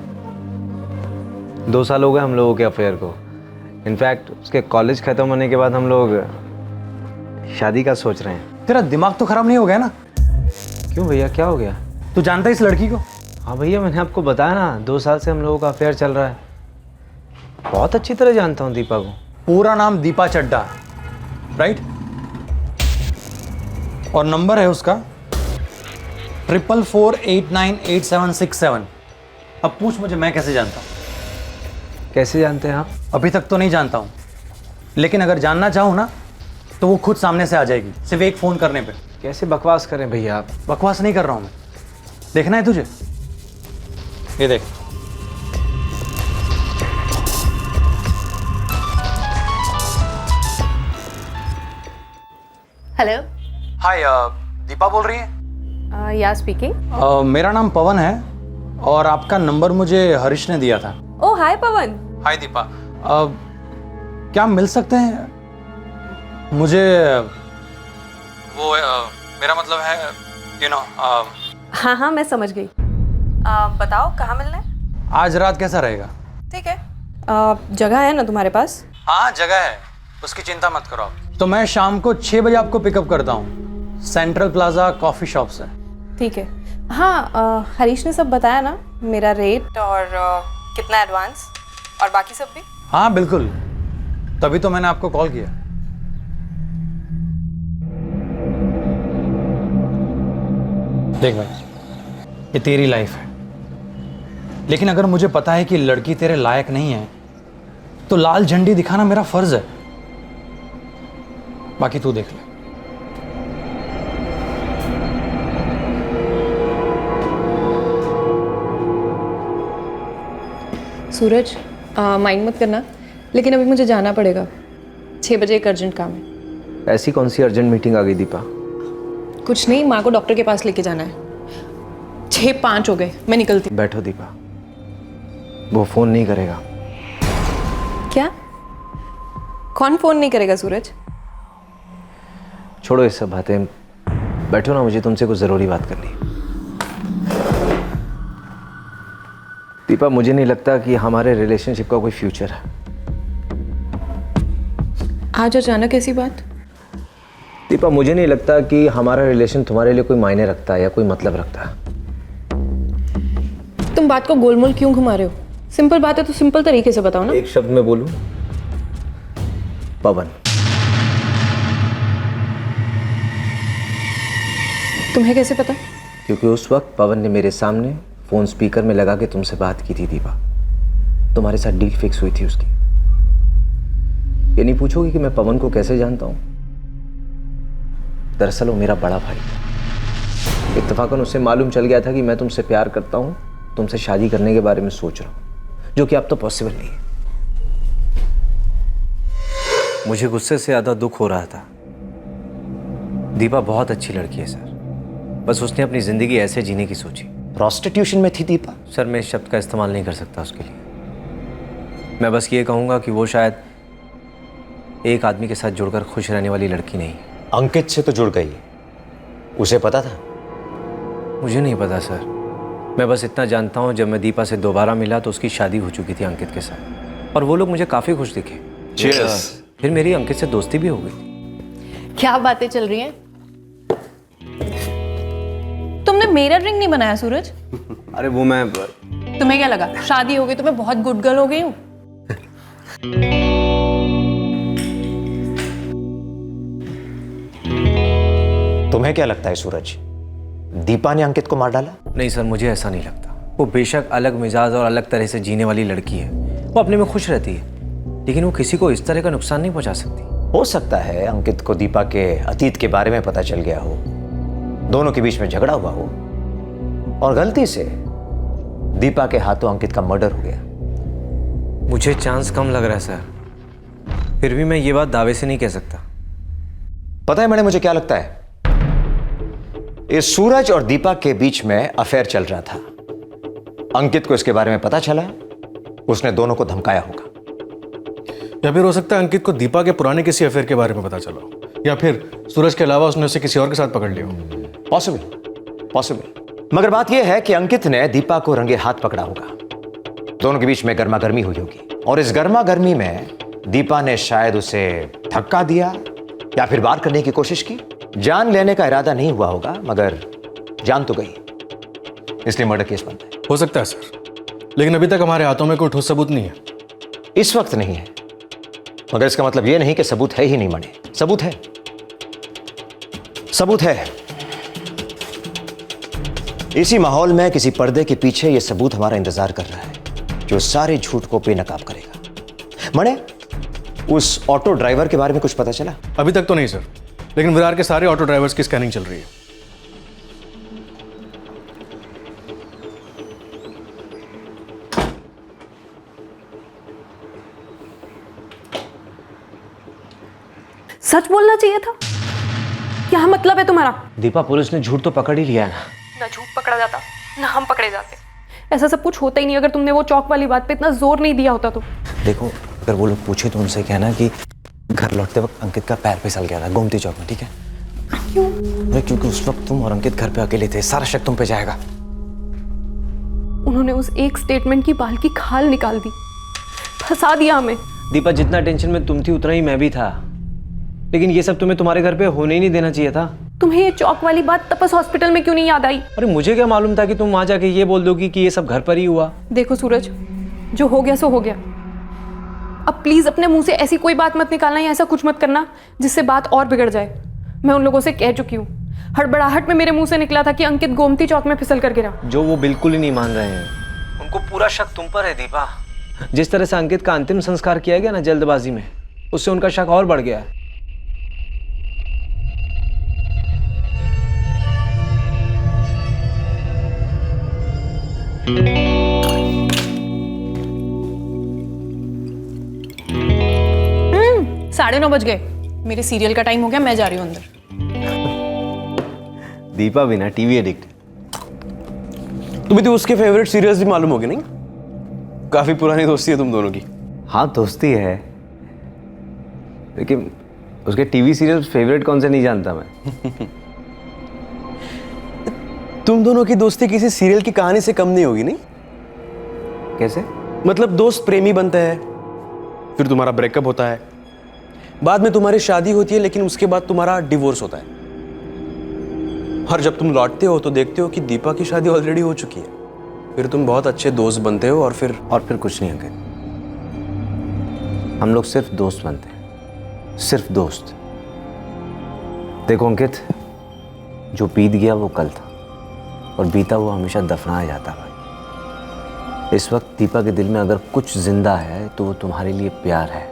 2 साल हो गए हम लोगों के अफेयर को। इनफैक्ट उसके कॉलेज खत्म होने के बाद हम लोग शादी का सोच रहे हैं। तेरा दिमाग तो खराब नहीं हो गया ना? क्यों भैया, क्या हो गया? तू जानता है इस लड़की को? हाँ भैया, मैंने आपको बताया ना, 2 साल से हम लोगों का अफेयर चल रहा है। बहुत अच्छी तरह जानता हूँ दीपा को। पूरा नाम दीपा चड्डा, राइट? और नंबर है उसका 4448986767। अब पूछ मुझे, मैं कैसे जानता हूँ? कैसे जानते हैं आप? अभी तक तो नहीं जानता हूँ, लेकिन अगर जानना चाहूँ ना तो वो खुद सामने से आ जाएगी, सिर्फ एक फ़ोन करने पे। कैसे बकवास करें भैया आप? बकवास नहीं कर रहा हूँ मैं। देखना है तुझे? ये देख। हेलो। हाय, दीपा बोल रही है? या स्पीकिंग। मेरा नाम पवन है और आपका नंबर मुझे हरीश ने दिया था। ओ हाय पवन। हाय दीपा, क्या मिल सकते हैं? मुझे वो मेरा मतलब है हाँ हाँ, मैं समझ गई। बताओ कहाँ मिलना है? आज रात कैसा रहेगा? ठीक है। जगह है ना तुम्हारे पास? हाँ जगह है, उसकी चिंता मत करो आप। तो मैं शाम को 6 बजे आपको पिकअप करता हूँ सेंट्रल प्लाजा कॉफ़ी शॉप से। ठीक है। हाँ, हरीश ने सब बताया ना, मेरा रेट और कितना एडवांस और बाकी सब भी? हाँ बिल्कुल, तभी तो मैंने आपको कॉल किया। देख भाई, ये तेरी लाइफ है, लेकिन अगर मुझे पता है कि लड़की तेरे लायक नहीं है तो लाल झंडी दिखाना मेरा फर्ज है। बाकी तू देख ले। सूरज, माइंड मत करना, लेकिन अभी मुझे जाना पड़ेगा। 6 बजे एक अर्जेंट काम है। ऐसी कौन सी अर्जेंट मीटिंग आ गई दीपा? कुछ नहीं, माँ को डॉक्टर के पास लेके जाना है। 6:05 हो गए, मैं निकलती। बैठो दीपा, वो फोन नहीं करेगा। क्या? कौन फोन नहीं करेगा सूरज? छोड़ो ये सब बातें, बैठो ना, मुझे तुमसे कुछ ज़रूरी बात करनी है। दीपा, मुझे नहीं लगता कि हमारे रिलेशनशिप का कोई फ्यूचर है। आज अचानक ऐसी बात? दीपा, मुझे नहीं लगता कि हमारा रिलेशन तुम्हारे लिए कोई मायने रखता है या कोई मतलब रखता है। तुम बात को गोलमोल क्यों घुमा रहे हो? सिंपल बात है तो सिंपल तरीके से बताओ ना। एक शब्द में बोलूं, पवन। तुम्हें कैसे पता? क्योंकि उस वक्त पवन ने मेरे सामने फोन स्पीकर में लगा के तुमसे बात की थी दीपा। तुम्हारे साथ डील फिक्स हुई थी उसकी। ये नहीं पूछोगी कि मैं पवन को कैसे जानता हूं? दरअसल वो मेरा बड़ा भाई है। इत्तेफाकन उससे मालूम चल गया था कि मैं तुमसे प्यार करता हूं, तुमसे शादी करने के बारे में सोच रहा हूं, जो कि अब तो पॉसिबल नहीं है। मुझे गुस्से से ज़्यादा दुख हो रहा था। दीपा बहुत अच्छी लड़की है सर, बस उसने अपनी ज़िंदगी ऐसे जीने की सोची। प्रोस्टिट्यूशन में थी दीपा? सर, मैं इस शब्द का इस्तेमाल नहीं कर सकता उसके लिए। मैं बस ये कहूँगा कि वो शायद एक आदमी के साथ जुड़कर खुश रहने वाली लड़की नहीं। अंकित से तो जुड़ गई, उसे पता था? मुझे नहीं पता सर, मैं बस इतना जानता हूँ जब मैं दीपा से दोबारा मिला तो उसकी शादी हो चुकी थी अंकित के साथ, और वो लोग मुझे काफ़ी खुश दिखे। Cheers। फिर मेरी अंकित से दोस्ती भी हो गई। क्या बातें चल रही हैं? तुमने मेरा ड्रिंक नहीं बनाया सूरज? अरे वो मैं, तुम्हें क्या लगा शादी हो गई तो मैं बहुत गुड गर्ल हो गई हूँ? तुम्हें क्या लगता है सूरज, दीपा ने अंकित को मार डाला? नहीं सर, मुझे ऐसा नहीं लगता। वो बेशक अलग मिजाज और अलग तरह से जीने वाली लड़की है, वो अपने में खुश रहती है, लेकिन वो किसी को इस तरह का नुकसान नहीं पहुंचा सकती। हो सकता है अंकित को दीपा के अतीत के बारे में पता चल गया हो, दोनों के बीच में झगड़ा हुआ हो, और गलती से दीपा के हाथों अंकित का मर्डर हो गया। मुझे चांस कम लग रहा है सर, फिर भी मैं ये बात दावे से नहीं कह सकता। पता है मैडम मुझे क्या लगता है, इस सूरज और दीपा के बीच में अफेयर चल रहा था। अंकित को इसके बारे में पता चला, उसने दोनों को धमकाया होगा। या फिर हो सकता है अंकित को दीपा के पुराने किसी अफेयर के बारे में पता चला हो, या फिर सूरज के अलावा उसने उसे किसी और के साथ पकड़ लिया हो। पॉसिबल। मगर बात यह है कि अंकित ने दीपा को रंगे हाथ पकड़ा होगा, दोनों के बीच में गर्मा गर्मी हुई होगी, और इस गर्मा गर्मी में दीपा ने शायद उसे धक्का दिया या फिर वार करने की कोशिश की। जान लेने का इरादा नहीं हुआ होगा, मगर जान तो गई, इसलिए मर्डर केस बनता है। हो सकता है सर, लेकिन अभी तक हमारे हाथों में कोई ठोस सबूत नहीं है। इस वक्त नहीं है, मगर इसका मतलब यह नहीं कि सबूत है ही नहीं। मने सबूत है, सबूत है। इसी माहौल में किसी पर्दे के पीछे यह सबूत हमारा इंतजार कर रहा है, जो सारे झूठ को बेनकाब करेगा। मने उस ऑटो ड्राइवर के बारे में कुछ पता चला? अभी तक तो नहीं सर, लेकिन विरार के सारे ऑटो ड्राइवर्स की स्कैनिंग चल रही है। सच बोलना चाहिए था। क्या मतलब है तुम्हारा? दीपा, पुलिस ने झूठ तो पकड़ ही लिया है ना। ना झूठ पकड़ा जाता ना हम पकड़े जाते। ऐसा सब कुछ होता ही नहीं अगर तुमने वो चौक वाली बात पे इतना जोर नहीं दिया होता तो। देखो, अगर वो लोग पूछे तो उनसे कहना कि घर लौटते वक्त अंकित का पैर फिसल गया था गोमती चौक में, ठीक है? क्यों? अरे क्योंकि उस वक्त तुम और अंकित घर पे अकेले थे, सारा शक तुम पे जाएगा। उन्होंने उस एक स्टेटमेंट की बाल की खाल निकाल दी, फंसा दिया हमें। दीपा, जितना टेंशन में तुम थी उतना ही मैं भी था, लेकिन ये सब तुम्हें तुम्हारे घर पे होने ही नहीं देना चाहिए था। तुम्हें ये चौक वाली बात तपस हॉस्पिटल में क्यों नहीं याद आई? अरे मुझे क्या मालूम था कि तुम वहां जाके ये बोल दोगी कि ये सब घर पर ही हुआ। देखो सूरज, जो हो गया सो हो गया। अब प्लीज अपने मुंह से ऐसी कोई बात मत निकालना या ऐसा कुछ मत करना जिससे बात और बिगड़ जाए। मैं उन लोगों से कह चुकी हूँ, हड़बड़ाहट में मेरे मुंह से निकला था कि अंकित गोमती चौक में फिसल कर गिरा। जो वो बिल्कुल ही नहीं मान रहे हैं, उनको पूरा शक तुम पर है दीपा। जिस तरह से अंकित का अंतिम संस्कार किया गया ना जल्दबाजी में, उससे उनका शक और बढ़ गया है। साढ़े 9 बज गए, मेरे सीरियल का टाइम हो गया, मैं जा रही हूँ अंदर। दीपा भी ना टीवी एडिक्ट। तुम्हें तो उसके फेवरेट सीरियल्स भी मालूम होगी नहीं? काफी पुरानी दोस्ती है तुम दोनों की। हाँ, दोस्ती है, लेकिन उसके टीवी सीरियल फेवरेट कौन से नहीं जानता मैं। तुम दोनों की दोस्ती किसी सीरियल की कहानी से कम नहीं होगी नहीं? कैसे? मतलब दोस्त प्रेमी बनते हैं, फिर तुम्हारा ब्रेकअप होता है, बाद में तुम्हारी शादी होती है, लेकिन उसके बाद तुम्हारा डिवोर्स होता है। और जब तुम लौटते हो तो देखते हो कि दीपा की शादी ऑलरेडी हो चुकी है। फिर तुम बहुत अच्छे दोस्त बनते हो और फिर कुछ नहीं अंकित, हम लोग सिर्फ दोस्त बनते हैं, सिर्फ दोस्त। देखो अंकित, जो बीत गया वो कल था, और बीता हुआ हमेशा दफनाया जाता है। इस वक्त दीपा के दिल में अगर कुछ जिंदा है तो वो तुम्हारे लिए प्यार है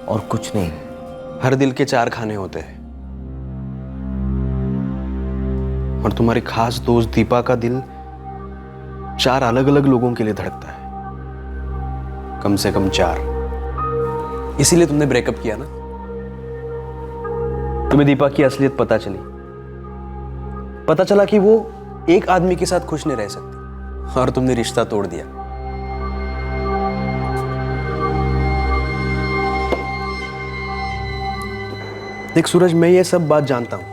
और कुछ नहीं। हर दिल के 4 खाने होते हैं, और तुम्हारी खास दोस्त दीपा का दिल 4 अलग अलग लोगों के लिए धड़कता है, कम से कम 4। इसीलिए तुमने ब्रेकअप किया ना। तुम्हें दीपा की असलियत पता चला कि वो एक आदमी के साथ खुश नहीं रह सकती, और तुमने रिश्ता तोड़ दिया। देख सूरज, मैं ये सब बात जानता हूं,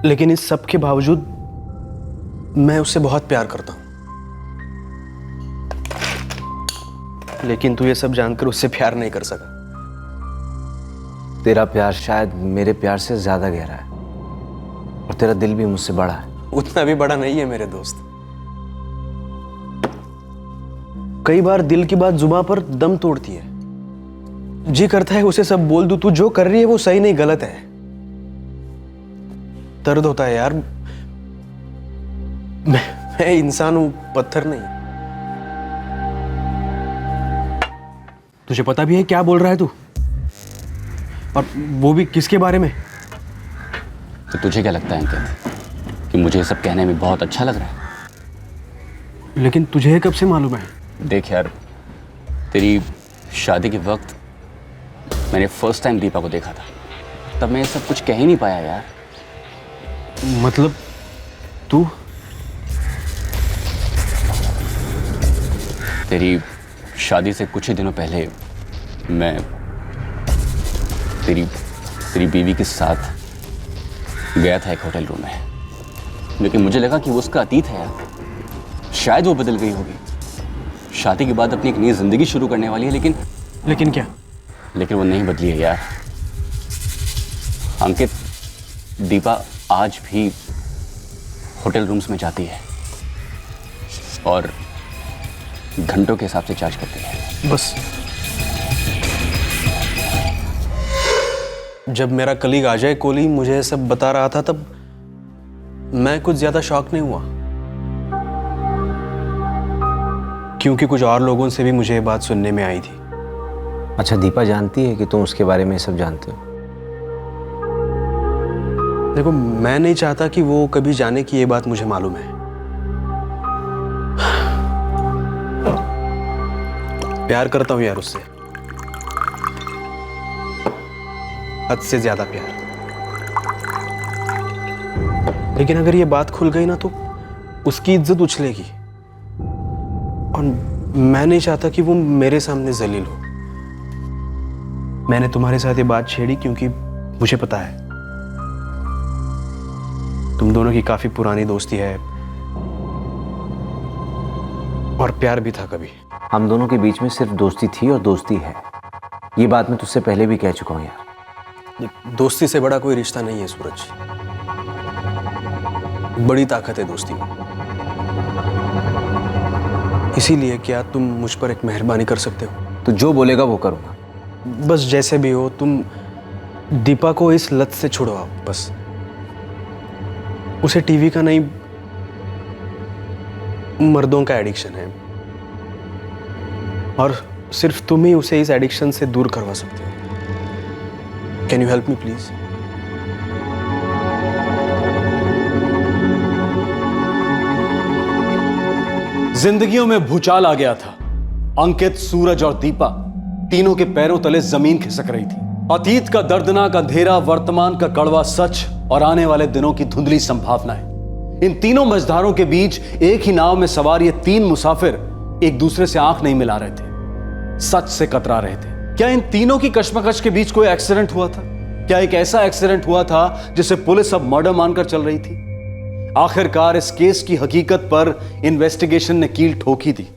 लेकिन इस सब के बावजूद मैं उससे बहुत प्यार करता हूं। लेकिन तू ये सब जानकर उससे प्यार नहीं कर सका। तेरा प्यार शायद मेरे प्यार से ज्यादा गहरा है, और तेरा दिल भी मुझसे बड़ा है। उतना भी बड़ा नहीं है मेरे दोस्त। कई बार दिल की बात जुबान पर दम तोड़ती है, जी करता है उसे सब बोल दूं, तू जो कर रही है वो सही नहीं गलत है। दर्द होता है यार, मैं इंसान हूं, पत्थर नहीं। तुझे पता भी है क्या बोल रहा है तू? और वो भी किसके बारे में? तो तुझे क्या लगता है अंकित कि मुझे ये सब कहने में बहुत अच्छा लग रहा है? लेकिन तुझे कब से मालूम है? देख यार, तेरी शादी के वक्त मैंने फर्स्ट टाइम दीपा को देखा था, तब मैं ये सब कुछ कह ही नहीं पाया यार। मतलब तू? तेरी शादी से कुछ ही दिनों पहले मैं तेरी बीवी के साथ गया था एक होटल रूम में, लेकिन मुझे लगा कि वो उसका अतीत है यार, शायद वो बदल गई होगी, शादी के बाद अपनी एक नई जिंदगी शुरू करने वाली है, लेकिन क्या? लेकिन वो नहीं बदली है यार। अंकित, दीपा आज भी होटल रूम्स में जाती है और घंटों के हिसाब से चार्ज करती है। बस जब मेरा कलीग अजय कोहली मुझे सब बता रहा था तब मैं कुछ ज्यादा शॉक नहीं हुआ, क्योंकि कुछ और लोगों से भी मुझे ये बात सुनने में आई थी। अच्छा, दीपा जानती है कि तुम उसके बारे में सब जानते हो? देखो, मैं नहीं चाहता कि वो कभी जाने कि ये बात मुझे मालूम है। प्यार करता हूं यार उससे, हद से ज्यादा प्यार। लेकिन अगर ये बात खुल गई ना तो उसकी इज्जत उछलेगी, और मैं नहीं चाहता कि वो मेरे सामने जलील हो। मैंने तुम्हारे साथ ये बात छेड़ी क्योंकि मुझे पता है तुम दोनों की काफी पुरानी दोस्ती है और प्यार भी था कभी। हम दोनों के बीच में सिर्फ दोस्ती थी और दोस्ती है, ये बात मैं तुझसे पहले भी कह चुका हूं यार। दोस्ती से बड़ा कोई रिश्ता नहीं है सूरज, बड़ी ताकत है दोस्ती में। इसीलिए क्या तुम मुझ पर एक मेहरबानी कर सकते हो? तो जो बोलेगा वो करूंगा। बस जैसे भी हो तुम दीपा को इस लत से छुड़वाओ। बस उसे टीवी का नहीं, मर्दों का एडिक्शन है, और सिर्फ तुम ही उसे इस एडिक्शन से दूर करवा सकते हो। Can you help me please? जिंदगियों में भूचाल आ गया था। अंकित, सूरज और दीपा तीनों के पैरों तले जमीन खिसक रही थी। अतीत का दर्दनाक अंधेरा, वर्तमान का कड़वा सच और आने वाले दिनों की धुंधली संभावनाएं। इन तीनों मझधारों के बीच एक ही नाव में सवार ये तीन मुसाफिर एक दूसरे से आंख नहीं मिला रहे थे, सच से कतरा रहे थे। क्या इन तीनों की कश्मकश के बीच कोई एक्सीडेंट हुआ था? क्या एक ऐसा एक्सीडेंट हुआ था जिसे पुलिस अब मर्डर मानकर चल रही थी? आखिरकार इस केस की हकीकत पर इन्वेस्टिगेशन ने कील ठोकी थी।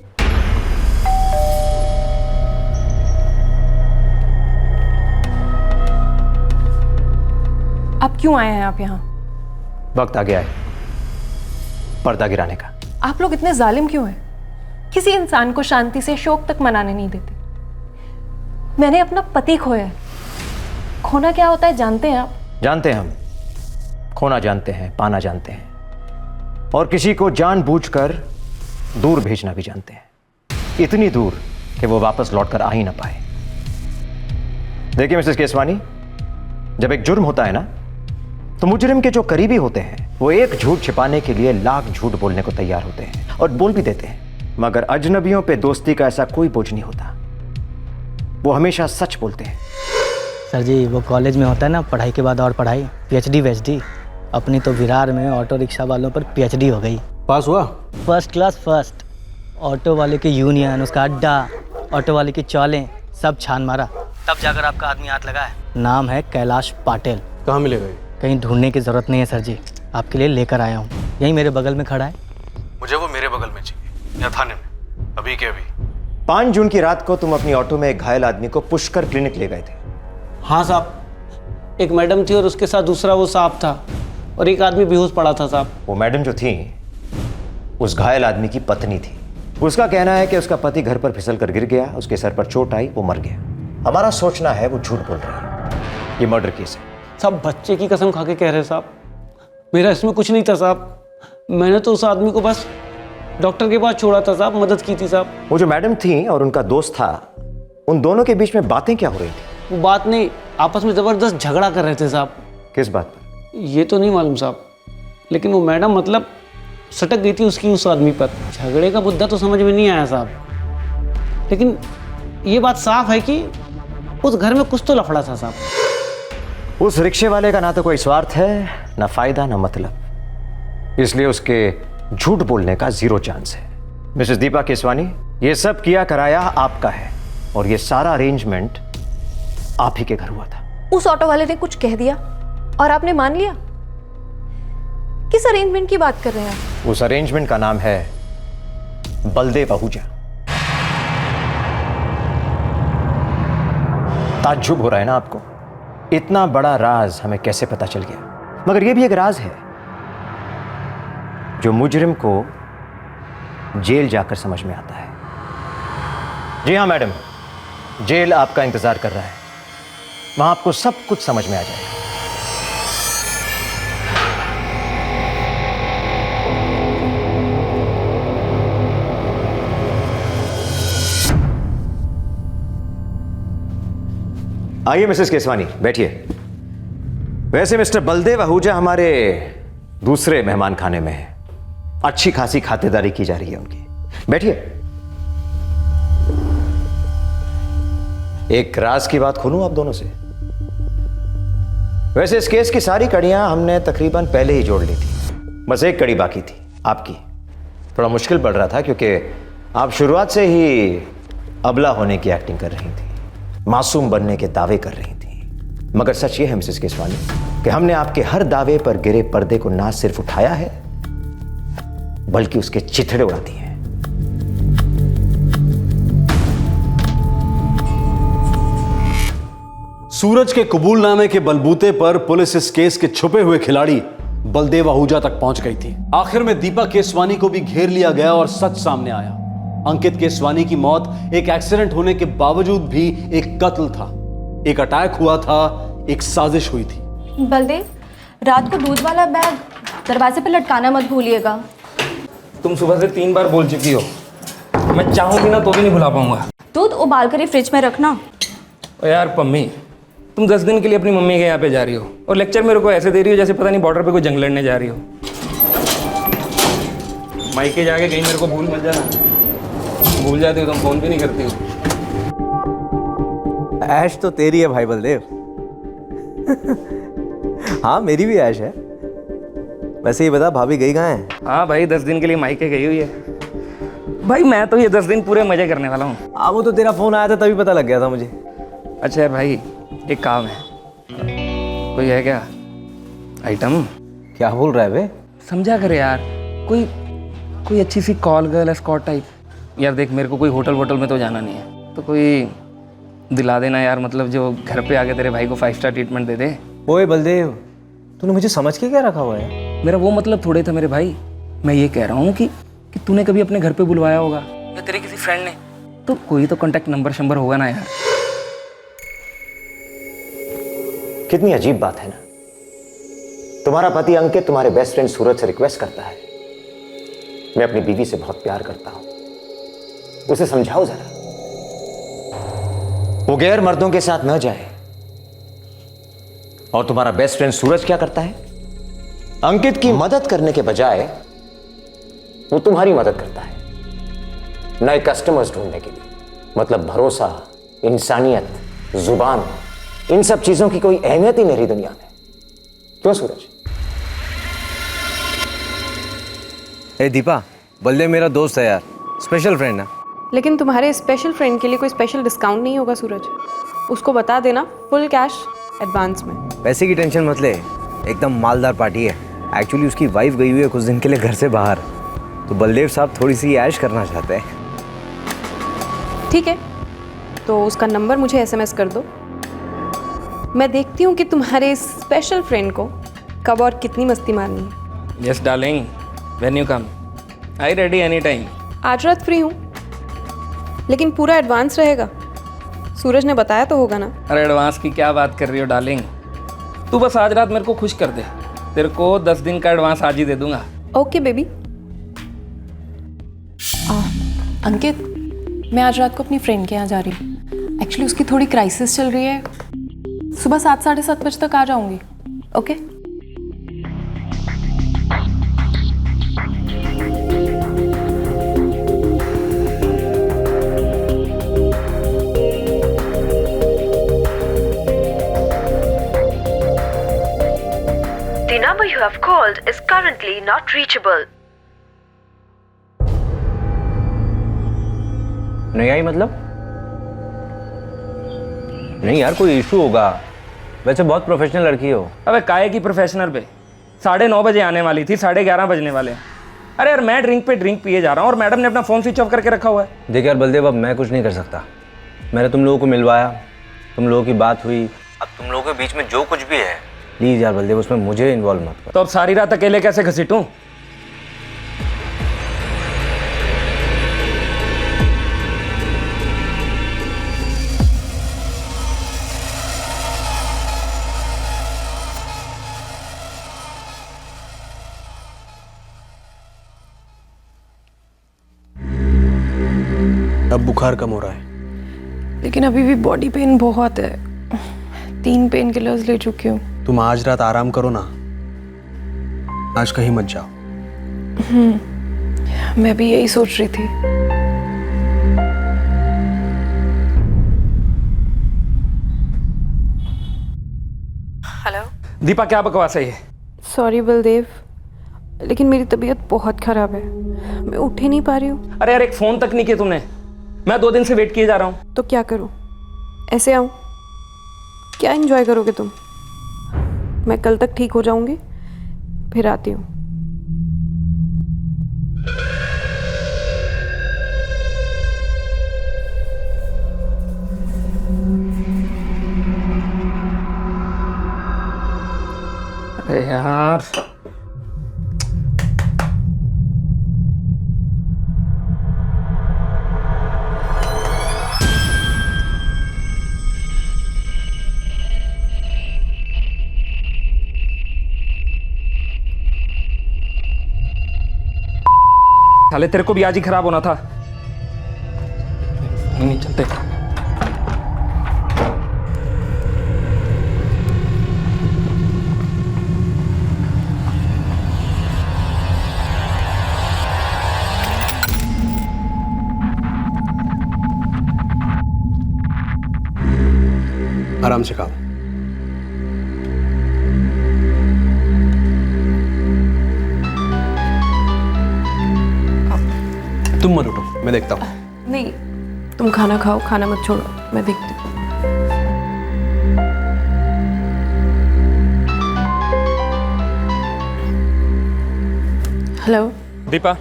आप क्यों आए हैं आप यहाँ? वक्त आ गया है पर्दा गिराने का। आप लोग इतने जालिम क्यों हैं? किसी इंसान को शांति से शोक तक मनाने नहीं देते। मैंने अपना पति खोया है। खोना क्या होता है जानते हैं आप? जानते हैं हम, खोना जानते हैं, पाना जानते हैं, और किसी को जानबूझकर दूर भेजना भी जानते हैं, इतनी दूर कि वो वापस लौटकर आ ही ना पाए। देखिए मिसेस केसवानी, जब एक जुर्म होता है ना, तो मुजरिम के जो करीबी होते हैं वो एक झूठ छिपाने के लिए लाख झूठ बोलने को तैयार होते हैं और बोल भी देते हैं, मगर अजनबियों पे दोस्ती का ऐसा कोई बोझ नहीं होता। वो हमेशा सच बोलते हैं। सर जी, वो कॉलेज में होता है ना, पढ़ाई के बाद और पढ़ाई, PhD वेचडी। अपनी तो विरार में ऑटो रिक्शा वालों पर PhD हो गई। पास हुआ? First class first. ऑटो वाले की यूनियन, उसका अड्डा, ऑटो वाले की चौलें, सब छान मारा, तब जाकर आपका आदमी हाथ लगा है। नाम है कैलाश पाटिल। कहाँ मिलेगा? कहीं ढूंढने की जरूरत नहीं है सर जी, आपके लिए लेकर आया हूँ। यहीं मेरे बगल में खड़ा है। मुझे वो मेरे बगल में चाहिए, या थाने में, अभी के अभी। 5 जून की रात को तुम अपनी ऑटो में एक घायल आदमी को पुष्कर क्लिनिक ले गए थे। हाँ साहब, एक मैडम थी और उसके साथ दूसरा वो साहब था, और एक आदमी बेहोश पड़ा था साहब। वो मैडम जो थी उस घायल आदमी की पत्नी थी। उसका कहना है कि उसका पति घर पर फिसलकर गिर गया, उसके सर पर चोट आई, वो मर गया। हमारा सोचना है वो झूठ बोल रही है, ये मर्डर केस है। साहब बच्चे की कसम खा के कह रहे साहब, मेरा इसमें कुछ नहीं था साहब। मैंने तो उस आदमी को बस डॉक्टर के पास छोड़ा था साहब, मदद की थी साहब। वो जो मैडम थी और उनका दोस्त था, उन दोनों के बीच में बातें क्या हो रही थी? वो बात नहीं, आपस में जबरदस्त झगड़ा कर रहे थे साहब। किस बात पर? ये तो नहीं मालूम साहब, लेकिन वो मैडम मतलब सटक गई थी उसकी उस आदमी पर। झगड़े का मुद्दा तो समझ में नहीं आया साहब, लेकिन ये बात साफ है कि उस घर में कुछ तो लफड़ा था साहब। उस रिक्शे वाले का ना तो कोई स्वार्थ है, ना फायदा, ना मतलब, इसलिए उसके झूठ बोलने का 0 चांस है। मिसेस दीपा केसवानी, ये सब किया कराया आपका है और ये सारा अरेंजमेंट आप ही के घर हुआ था। उस ऑटो वाले ने कुछ कह दिया और आपने मान लिया? किस अरेंजमेंट की बात कर रहे हैं आप? उस अरेंजमेंट का नाम है बलदेव आहूजा। ताज्जुब हो रहा है ना आपको? इतना बड़ा राज हमें कैसे पता चल गया? मगर यह भी एक राज है जो मुजरिम को जेल जाकर समझ में आता है। जी हाँ मैडम, जेल आपका इंतजार कर रहा है, वहां आपको सब कुछ समझ में आ जाएगा। आइए मिसेस केसवानी, बैठिए। वैसे मिस्टर बलदेव आहूजा हमारे दूसरे मेहमान खाने में है, अच्छी खासी खातिरदारी की जा रही है उनकी। बैठिए। एक राज की बात खोलूं आप दोनों से। वैसे इस केस की सारी कड़ियां हमने तकरीबन पहले ही जोड़ ली थी, बस एक कड़ी बाकी थी आपकी। थोड़ा मुश्किल पड़ रहा था क्योंकि आप शुरुआत से ही अबला होने की एक्टिंग कर रही थी, मासूम बनने के दावे कर रही थी। मगर सच ये है मिसेस केसवानी कि हमने आपके हर दावे पर गिरे पर्दे को ना सिर्फ उठाया है बल्कि उसके चिथड़े उड़ा दिए हैं। सूरज के कबूलनामे के बलबूते पर पुलिस इस केस के छुपे हुए खिलाड़ी बलदेव आहूजा तक पहुंच गई थी। आखिर में दीपा केसवानी को भी घेर लिया गया और सच सामने आया। अंकित केसवानी की मौत एक एक्सीडेंट होने के बावजूद भी एक कत्ल था, एक अटैक हुआ था, एक साजिश हुई थी। बलदेव, रात को दूध वाला बैग दरवाजे पर लटकाना मत भूलिएगा। तुम सुबह से 3 बार बोल चुकी हो, मैं चाहूंगी ना तो भी नहीं भुला पाऊंगा। दूध उबाल कर ही फ्रिज में रखना। ओ यार पम्मी, तुम 10 दिन के लिए अपनी मम्मी के यहाँ पे जा रही हो और लेक्चर मेरे को ऐसे दे रही हो जैसे पता नहीं बॉर्डर पे कोई जंग लड़ने जा रही हो। मायके जाके कहीं मेरे को भूल मत जाना। भूल जाती हो तुम, फोन भी नहीं करती हो। ऐश तो तेरी है भाई बलदेव। हाँ मेरी भी ऐश है। वैसे ही बता, भाभी गई कहाँ है? हाँ भाई 10 दिन के लिए मायके गई हुई है। भाई मैं तो ये 10 दिन पूरे मजे करने वाला हूँ। हाँ वो तो तेरा फोन आया था तभी पता लग गया था मुझे। अच्छा यार भाई, एक काम है, कोई है क्या आइटम? क्या बोल रहा है बे? समझा कर यार, कोई अच्छी सी कॉल गर्ल एस्कॉर्ट टाइप। यार देख, मेरे को कोई होटल वोटल में तो जाना नहीं है, तो कोई दिला देना यार, मतलब जो घर पे आके तेरे भाई को 5 स्टार ट्रीटमेंट दे दे। ओए बलदेव, तूने मुझे समझ के क्या रखा हुआ है? मेरा वो मतलब थोड़े था मेरे भाई। मैं ये कह रहा हूँ कि तूने कभी अपने घर पे बुलवाया होगा या तेरे किसी फ्रेंड ने, तो कोई तो कॉन्टैक्ट नंबर शंबर होगा ना यार। कितनी अजीब बात है ना। तुम्हारा पति अंकित तुम्हारे बेस्ट फ्रेंड सूरज से रिक्वेस्ट करता है, मैं अपनी बीवी से बहुत प्यार करता हूं, उसे समझाओ जरा, वो गैर मर्दों के साथ न जाए। और तुम्हारा बेस्ट फ्रेंड सूरज क्या करता है? अंकित की मदद करने के बजाय वो तुम्हारी मदद करता है, नए कस्टमर्स ढूंढने के लिए। मतलब भरोसा, इंसानियत, जुबान, इन सब चीजों की कोई अहमियत ही नहीं रही दुनिया में। क्यों सूरज? ए दीपा, बलदेव मेरा दोस्त है यार, स्पेशल फ्रेंड है। लेकिन तुम्हारे स्पेशल फ्रेंड के लिए कोई स्पेशल डिस्काउंट नहीं होगा सूरज। उसको बता देना फुल कैश एडवांस में। पैसे की टेंशन मत ले, एकदम मालदार पार्टी है। एक्चुअली उसकी वाइफ गई हुई है कुछ दिन के लिए घर से बाहर, तो बलदेव साहब थोड़ी सी ऐश करना चाहते हैं। ठीक है, तो उसका नंबर मुझे SMS कर दो। मैं देखती हूँ कि तुम्हारे स्पेशल फ्रेंड को कब और कितनी मस्ती मारनी है। Yes darling, when you come, I ready any time. आज रात फ्री हूँ, लेकिन पूरा एडवांस रहेगा। सूरज ने बताया तो होगा ना? अरे एडवांस की क्या बात कर रही हो डार्लिंग, तू बस आज रात मेरे को खुश कर दे, तेरे को 10 दिन का एडवांस आज ही दे दूंगा। Okay baby. अंकित, मैं आज रात को अपनी फ्रेंड के यहाँ जा रही हूँ। एक्चुअली उसकी थोड़ी क्राइसिस चल रही है। सुबह 7 साढ़े 7 बजे तक आ जाऊंगी। Okay? you have called is currently not reachable. नहीं आई मतलब? नहीं यार, कोई इशू होगा। वैसे बहुत प्रोफेशनल लड़की हो। अबे काहे की प्रोफेशनल पे? 9:30 बजे आने वाली थी, 11:30 बजने वाले हैं। अरे यार मैं ड्रिंक पे ड्रिंक पिए जा रहा हूँ और मैडम ने अपना फ़ोन स्विच ऑफ करके रखा हुआ है। देख यार बलदेव, अब मैं कुछ नहीं कर सकता। मैंने तुम लोगों को मिलवाया, तुम लोगों की बात हुई, अब तुम लोगों के बीच में जो कुछ भी है, प्लीज़ यार बलदेव उसमें मुझे इन्वॉल्व मत कर। तो अब सारी रात अकेले कैसे घसीटूं? अब बुखार कम हो रहा है, लेकिन अभी भी बॉडी पेन बहुत है। 3 पेन किलर्स ले चुकी हूँ। तुम आज रात आराम करो ना, आज कहीं मत जाओ। मैं भी यही सोच रही थी। हेलो दीपा, क्या बकवास है ये? सॉरी बलदेव, लेकिन मेरी तबीयत बहुत ख़राब है, मैं उठ ही नहीं पा रही हूँ। अरे यार एक फ़ोन तक नहीं किया तुमने। मैं 2 दिन से वेट किए जा रहा हूँ। तो क्या करूँ? ऐसे आऊँ? क्या एंजॉय करोगे तुम? मैं कल तक ठीक हो जाऊंगी, फिर आती हूँ। अरे यार साले तेरे को भी आज ही खराब होना था। नहीं चलते। आराम से खाओ। तुम मत उठो, मैं देखता हूँ। नहीं, तुम खाना खाओ, खाना मत छोड़ो, मैं देखती हूँ। हेलो दीपा।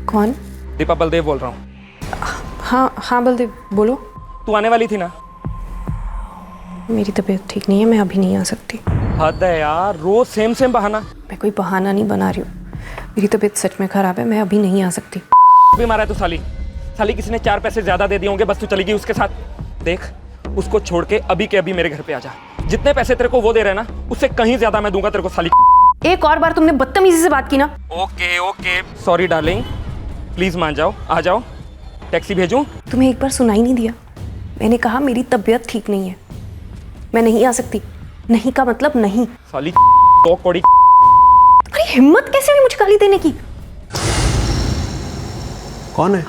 कौन? दीपा, बलदेव बोल रहा हूँ। हाँ हाँ बलदेव, बोलो। तू आने वाली थी ना? मेरी तबीयत ठीक नहीं है, मैं अभी नहीं आ सकती। हद है यार, रोज सेम बहाना। मैं कोई बहाना नहीं बना रही हूँ, मेरी तबीयत सच में खराब है, मैं अभी नहीं आ सकती। भी मारा है तू साली किसी ने 4 पैसे ज्यादा दे दिए होंगे, बस तू चली गई उसके साथ। देख, उसको छोड़ के अभी के अभी मेरे घर पे आ जा। जितने पैसे तेरे को वो दे रहे ना, उससे कहीं ज्यादा मैं दूंगा तेरे को साली। एक और बार तुमने बदतमीजी से बात की ना। ओके सॉरी डार्लिंग, प्लीज मान जाओ, आ जाओ। टैक्सी भेजूं? तुम्हें एक बार सुनाई नहीं दिया? मैंने कहा मेरी तबीयत ठीक नहीं है, मैं नहीं आ सकती। नहीं का मतलब नहीं। साली कौड़ी। अरे हिम्मत कैसे हुई मुझे गाली देने की? कौन है?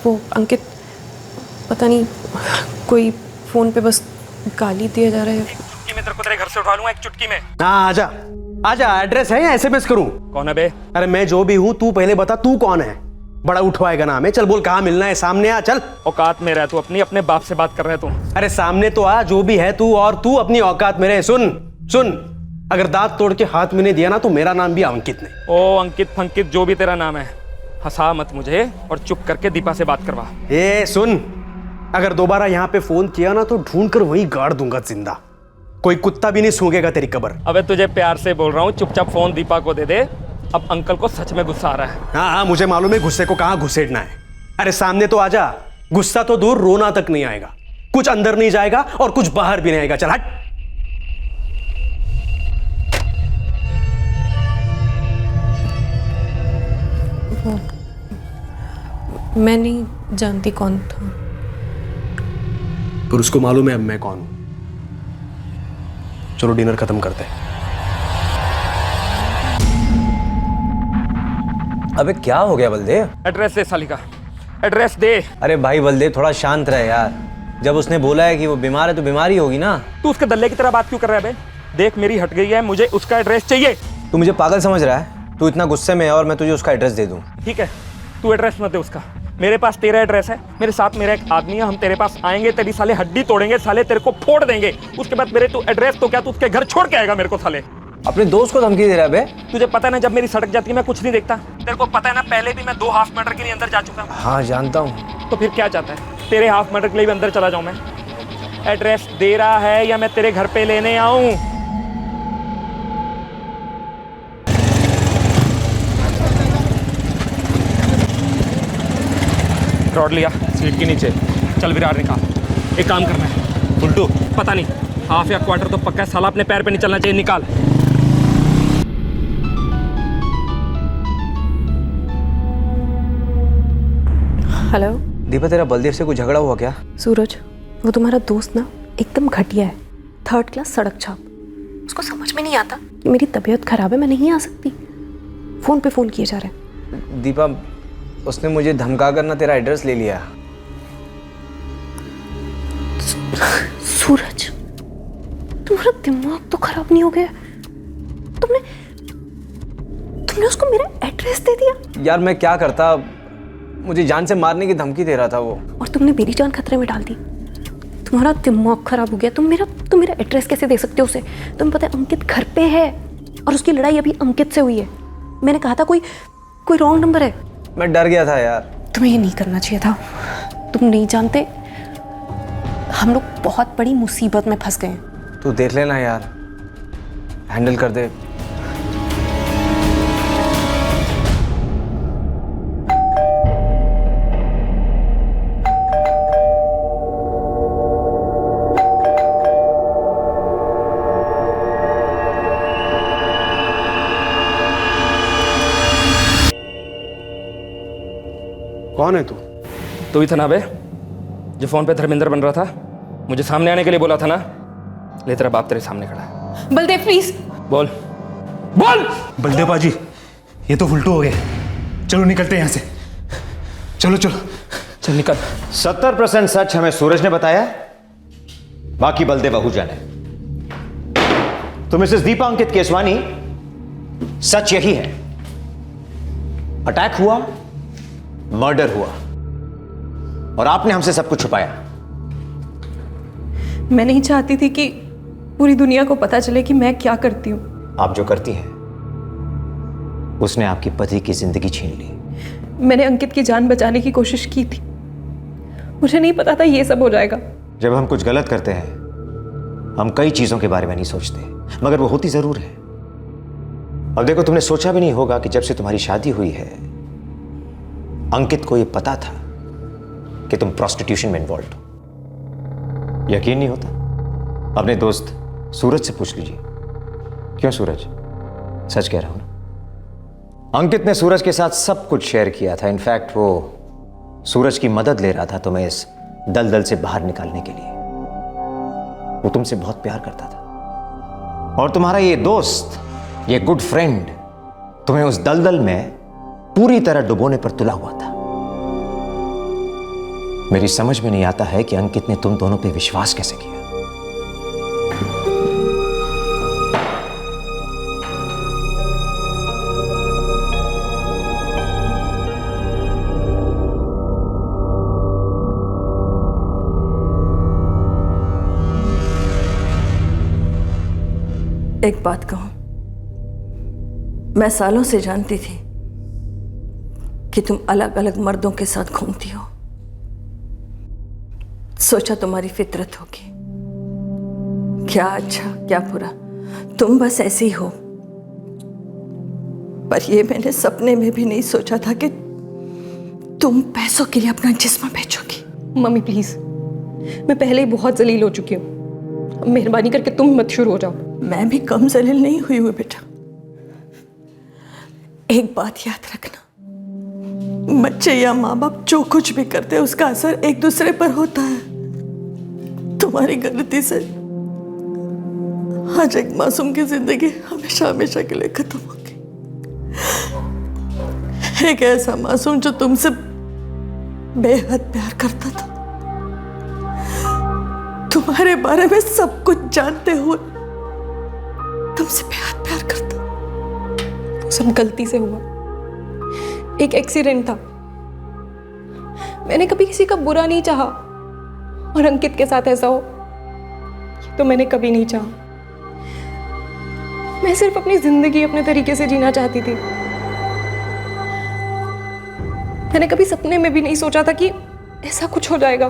वो अंकित, पता नहीं, कोई फोन पे बस गाली दिया जा रहा है। चुटकी में तेरे को तेरे घर से उठा लूंगा, एक चुटकी में। हाँ आजा, एड्रेस है या SMS करूं? कौन है बे? अरे मैं जो भी हूं, तू पहले बता तू कौन है? बड़ा उठवाएगा नाम है, चल बोल कहाँ मिलना है, सामने आ चल। औकात में रह तू, अपने बाप से बात कर रहे तू। अरे सामने तो आ, जो भी है तू, और तू अपनी औकात में रहे। सुन, अगर दांत तोड़ के हाथ में नहीं दिया ना, तो मेरा नाम भी अंकित नहीं। ओ अंकित फंकित जो भी तेरा नाम है, हंसा मत मुझे और चुप करके दीपा से बात करवा। सुन, अगर दोबारा यहाँ पे फोन किया ना, तो ढूंढ कर वहीं गाड़ दूंगा जिंदा। कोई कुत्ता भी नहीं सूंघेगा तेरी कब्र। अबे तुझे प्यार से बोल रहा हूँ, चुपचाप फोन दीपा को दे दे। अब अंकल को सच में गुस्सा आ रहा है। हाँ, मुझे मालूम है गुस्से को कहाँ घुसेड़ना है। अरे सामने तो आजा, गुस्सा तो दूर, रोना तक नहीं आएगा। कुछ अंदर नहीं जाएगा और कुछ बाहर भी नहीं आएगा। चल हट। मैं नहीं जानती कौन था। पर उसको मालूम है अब मैं कौन हूं। चलो डिनर खत्म करते हैं। अबे क्या हो गया बलदेव? एड्रेस दे साली का, एड्रेस दे। अरे भाई बलदेव थोड़ा शांत रहे यार। जब उसने बोला है कि वो बीमार है तो बीमारी होगी ना। तू उसके दल्ले की तरह बात क्यों कर रहा है बे? देख मेरी हट गई है, मुझे उसका एड्रेस चाहिए। तू मुझे पागल समझ रहा है? तू इतना गुस्से में है और मैं तुझे उसका एड्रेस दे दूं? ठीक है, तू एड्रेस मत दे उसका, मेरे पास तेरा एड्रेस है। मेरे साथ मेरा एक आदमी है, हम तेरे पास आएंगे, तेरी साले हड्डी तोड़ेंगे, साले तेरे को फोड़ देंगे। उसके बाद मेरे तू एड्रेस तो क्या तू उसके घर छोड़ के आएगा मेरे को साले। अपने दोस्त को धमकी दे रहा है बे? तुझे पता है ना, जब मेरी सड़क जाती है मैं कुछ नहीं देखता। तेरे को पता है ना, पहले भी मैं 2 हाफ मर्डर के लिए अंदर जा चुका हूँ। हाँ जानता हूँ। तो फिर क्या चाहता है? तेरे हाफ मर्डर के लिए भी अंदर चला जाऊँ मैं? एड्रेस दे रहा है या मैं तेरे घर पे लेने आऊँ? रॉड लिया सीट के नीचे, चल विरार निकाल। एक काम करना है उल्टू, पता नहीं हाफ या क्वार्टर तो पक्का है, साला अपने पैर पे नहीं चलना चाहिए, निकाल। हेलो दीपा, तेरा बलदेव से कोई झगड़ा हुआ क्या? सूरज, वो तुम्हारा दोस्त ना एकदम घटिया है, 3rd क्लास सड़क छाप। उसको समझ में नहीं आता कि मेरी तबीयत खराब है, मैं नहीं आ सकती। फोन पे फोन किए जा रहे हैं। दीपा, उसने मुझे धमका कर ना तेरा एड्रेस ले लिया। सूरज, तुम्हारा दिमाग तो खराब नहीं हो गया? तुमने उसको मेरा एड्रेस दे दिया? यार मैं क्या करता, मुझे जान से मारने की धमकी दे रहा था वो। और तुमने मेरी जान खतरे में डाल दी। तुम्हारा दिमाग खराब हो गया। तुम मेरा एड्रेस कैसे दे सकते हो उसे? तुम्हें पता है अंकित घर पे है और उसकी लड़ाई अभी अंकित से हुई है। मैंने कहा था कोई रॉन्ग नंबर है। मैं डर गया था यार। तुम्हें ये नहीं करना चाहिए था। तुम नहीं जानते हम लोग बहुत बड़ी मुसीबत में फंस गए हैं। तू देख लेना यार, हैंडल कर दे। कौन है तू ही था ना बे जो फोन पे धर्मेंद्र बन रहा था? मुझे सामने आने के लिए बोला था ना? ले तेरा बाप तेरे सामने खड़ा है। बलदेव प्लीज बोल। बलदेव बाजी, ये तो उल्टू हो गया। चलो निकलते हैं यहाँ से। चलो चलो चल निकल। 70% सच हमें सूरज ने बताया, बाकी बलदेव आहूजा ने। तो मिसेस दीपा अंकित केसवानी, सच यही है, अटैक हुआ, मर्डर हुआ और आपने हमसे सब कुछ छुपाया। मैं नहीं चाहती थी कि पूरी दुनिया को पता चले कि मैं क्या करती हूं। आप जो करती हैं, उसने आपकी पति की जिंदगी छीन ली। मैंने अंकित की जान बचाने की कोशिश की थी, मुझे नहीं पता था ये सब हो जाएगा। जब हम कुछ गलत करते हैं, हम कई चीजों के बारे में नहीं सोचते, मगर वो होती जरूर है। अब देखो, तुमने सोचा भी नहीं होगा कि जब से तुम्हारी शादी हुई है, अंकित को यह पता था कि तुम प्रोस्टिट्यूशन में इन्वॉल्व हो। यकीन नहीं होता? अपने दोस्त सूरज से पूछ लीजिए। क्यों सूरज, सच कह रहा हूं ना? अंकित ने सूरज के साथ सब कुछ शेयर किया था। इनफैक्ट वो सूरज की मदद ले रहा था तुम्हें इस दलदल से बाहर निकालने के लिए। वो तुमसे बहुत प्यार करता था और तुम्हारा ये दोस्त, ये गुड फ्रेंड, तुम्हें उस दलदल में पूरी तरह डुबोने पर तुला हुआ था। मेरी समझ में नहीं आता है कि अंकित ने तुम दोनों पे विश्वास कैसे किया। एक बात कहूं, मैं सालों से जानती थी कि तुम अलग अलग मर्दों के साथ घूमती हो। सोचा तुम्हारी फितरत होगी। क्या अच्छा क्या बुरा, तुम बस ऐसे ही हो। पर ये मैंने सपने में भी नहीं सोचा था कि तुम पैसों के लिए अपना जिस्म बेचोगी। मम्मी प्लीज, मैं पहले ही बहुत जलील हो चुकी हूँ, मेहरबानी करके तुम मत शुरू हो जाओ। मैं भी कम जलील नहीं हुई हूँ बेटा। एक बात याद रखना, बच्चे या माँ बाप जो कुछ भी करते हैं उसका असर एक दूसरे पर होता है। तुम्हारी गलती से आज एक मासूम की जिंदगी हमेशा हमेशा के लिए खत्म हो गई। एक ऐसा मासूम जो तुमसे बेहद प्यार करता था, तुम्हारे बारे में सब कुछ जानते हुए तुमसे प्यार करता। वो सब गलती से हुआ, एक एक्सीडेंट था। मैंने कभी किसी का बुरा नहीं चाहा, और अंकित के साथ ऐसा हो ये तो मैंने कभी नहीं चाहा। मैं सिर्फ अपनी जिंदगी अपने तरीके से जीना चाहती थी। मैंने कभी सपने में भी नहीं सोचा था कि ऐसा कुछ हो जाएगा।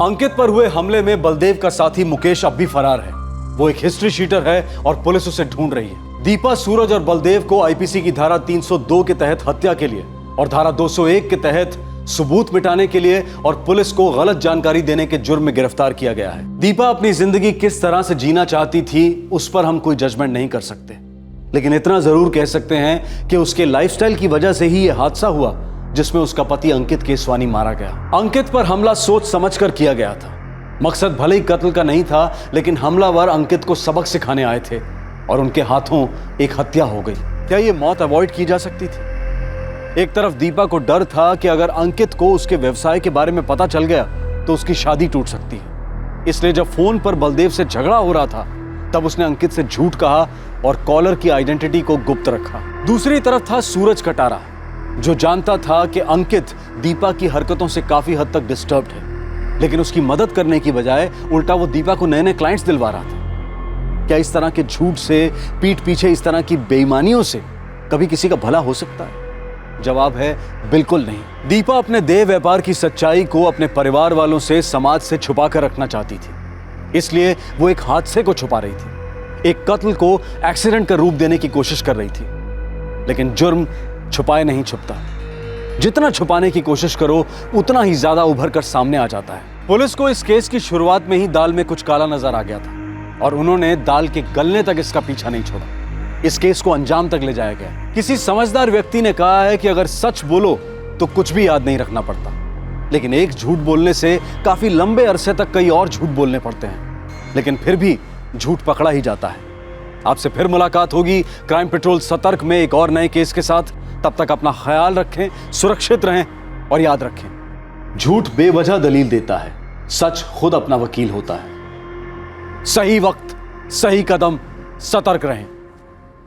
अंकित पर हुए हमले में बलदेव का साथी मुकेश अब भी फरार है। वो एक हिस्ट्री शीटर है और पुलिस उसे ढूंढ रही है। दीपा, सूरज और बलदेव को आईपीसी की धारा 302 के तहत हत्या के लिए और धारा 201 के तहत सबूत मिटाने के लिए और पुलिस को गलत जानकारी देने के जुर्म में गिरफ्तार किया गया है। दीपा अपनी जिंदगी किस तरह से जीना चाहती थी उस पर हम कोई जजमेंट नहीं कर सकते, लेकिन इतना जरूर कह सकते हैं कि उसके लाइफस्टाइल की वजह से ही यह हादसा हुआ जिसमें उसका पति अंकित केसवानी मारा गया। अंकित पर हमला सोच समझकर किया गया था। मकसद भले ही कत्ल का नहीं था, लेकिन हमलावर अंकित को सबक सिखाने आए थे और उनके हाथों एक हत्या हो गई। क्या यह मौत अवॉइड की जा सकती थी? एक तरफ दीपा को डर था कि अगर अंकित को उसके व्यवसाय के बारे में पता चल गया तो उसकी शादी टूट सकती है। इसलिए जब फोन पर बलदेव से झगड़ा हो रहा था तब उसने अंकित से झूठ कहा और कॉलर की आइडेंटिटी को गुप्त रखा। दूसरी तरफ था सूरज कटारा, जो जानता था कि अंकित दीपा की हरकतों से काफी हद तक डिस्टर्ब्ड है, लेकिन उसकी मदद करने की बजाय उल्टा वो दीपा को नए नए क्लाइंट्स दिलवा रहा था। क्या इस तरह के झूठ से, पीठ पीछे इस तरह की बेईमानियों से कभी किसी का भला हो सकता है? जवाब है बिल्कुल नहीं। दीपा अपने देह व्यापार की सच्चाई को अपने परिवार वालों से, समाज से छुपा कर रखना चाहती थी। इसलिए वो एक हादसे को छुपा रही थी, एक कत्ल को एक्सीडेंट का रूप देने की कोशिश कर रही थी। लेकिन जुर्म छुपाए नहीं छुपता। जितना छुपाने की कोशिश करो उतना ही ज्यादा उभर कर सामने आ जाता है। पुलिस को इस केस की शुरुआत में ही दाल में कुछ काला नजर आ गया था और उन्होंने दाल के गलने तक इसका पीछा नहीं छोड़ा। इस केस को अंजाम तक ले जाया गया। किसी समझदार व्यक्ति ने कहा है कि अगर सच बोलो तो कुछ भी याद नहीं रखना पड़ता, लेकिन एक झूठ बोलने से काफी लंबे अरसे तक कई और झूठ बोलने पड़ते हैं, लेकिन फिर भी झूठ पकड़ा ही जाता है। आपसे फिर मुलाकात होगी क्राइम पेट्रोल सतर्क में एक और नए केस के साथ। तब तक अपना ख्याल रखें, सुरक्षित रहें और याद रखें, झूठ बेवजह दलील देता है, सच खुद अपना वकील होता है। सही वक्त, सही कदम, सतर्क रहें।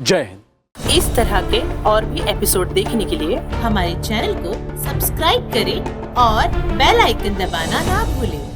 जय हिंद। इस तरह के और भी एपिसोड देखने के लिए हमारे चैनल को सब्सक्राइब करें और बेल आइकन दबाना ना भूलें।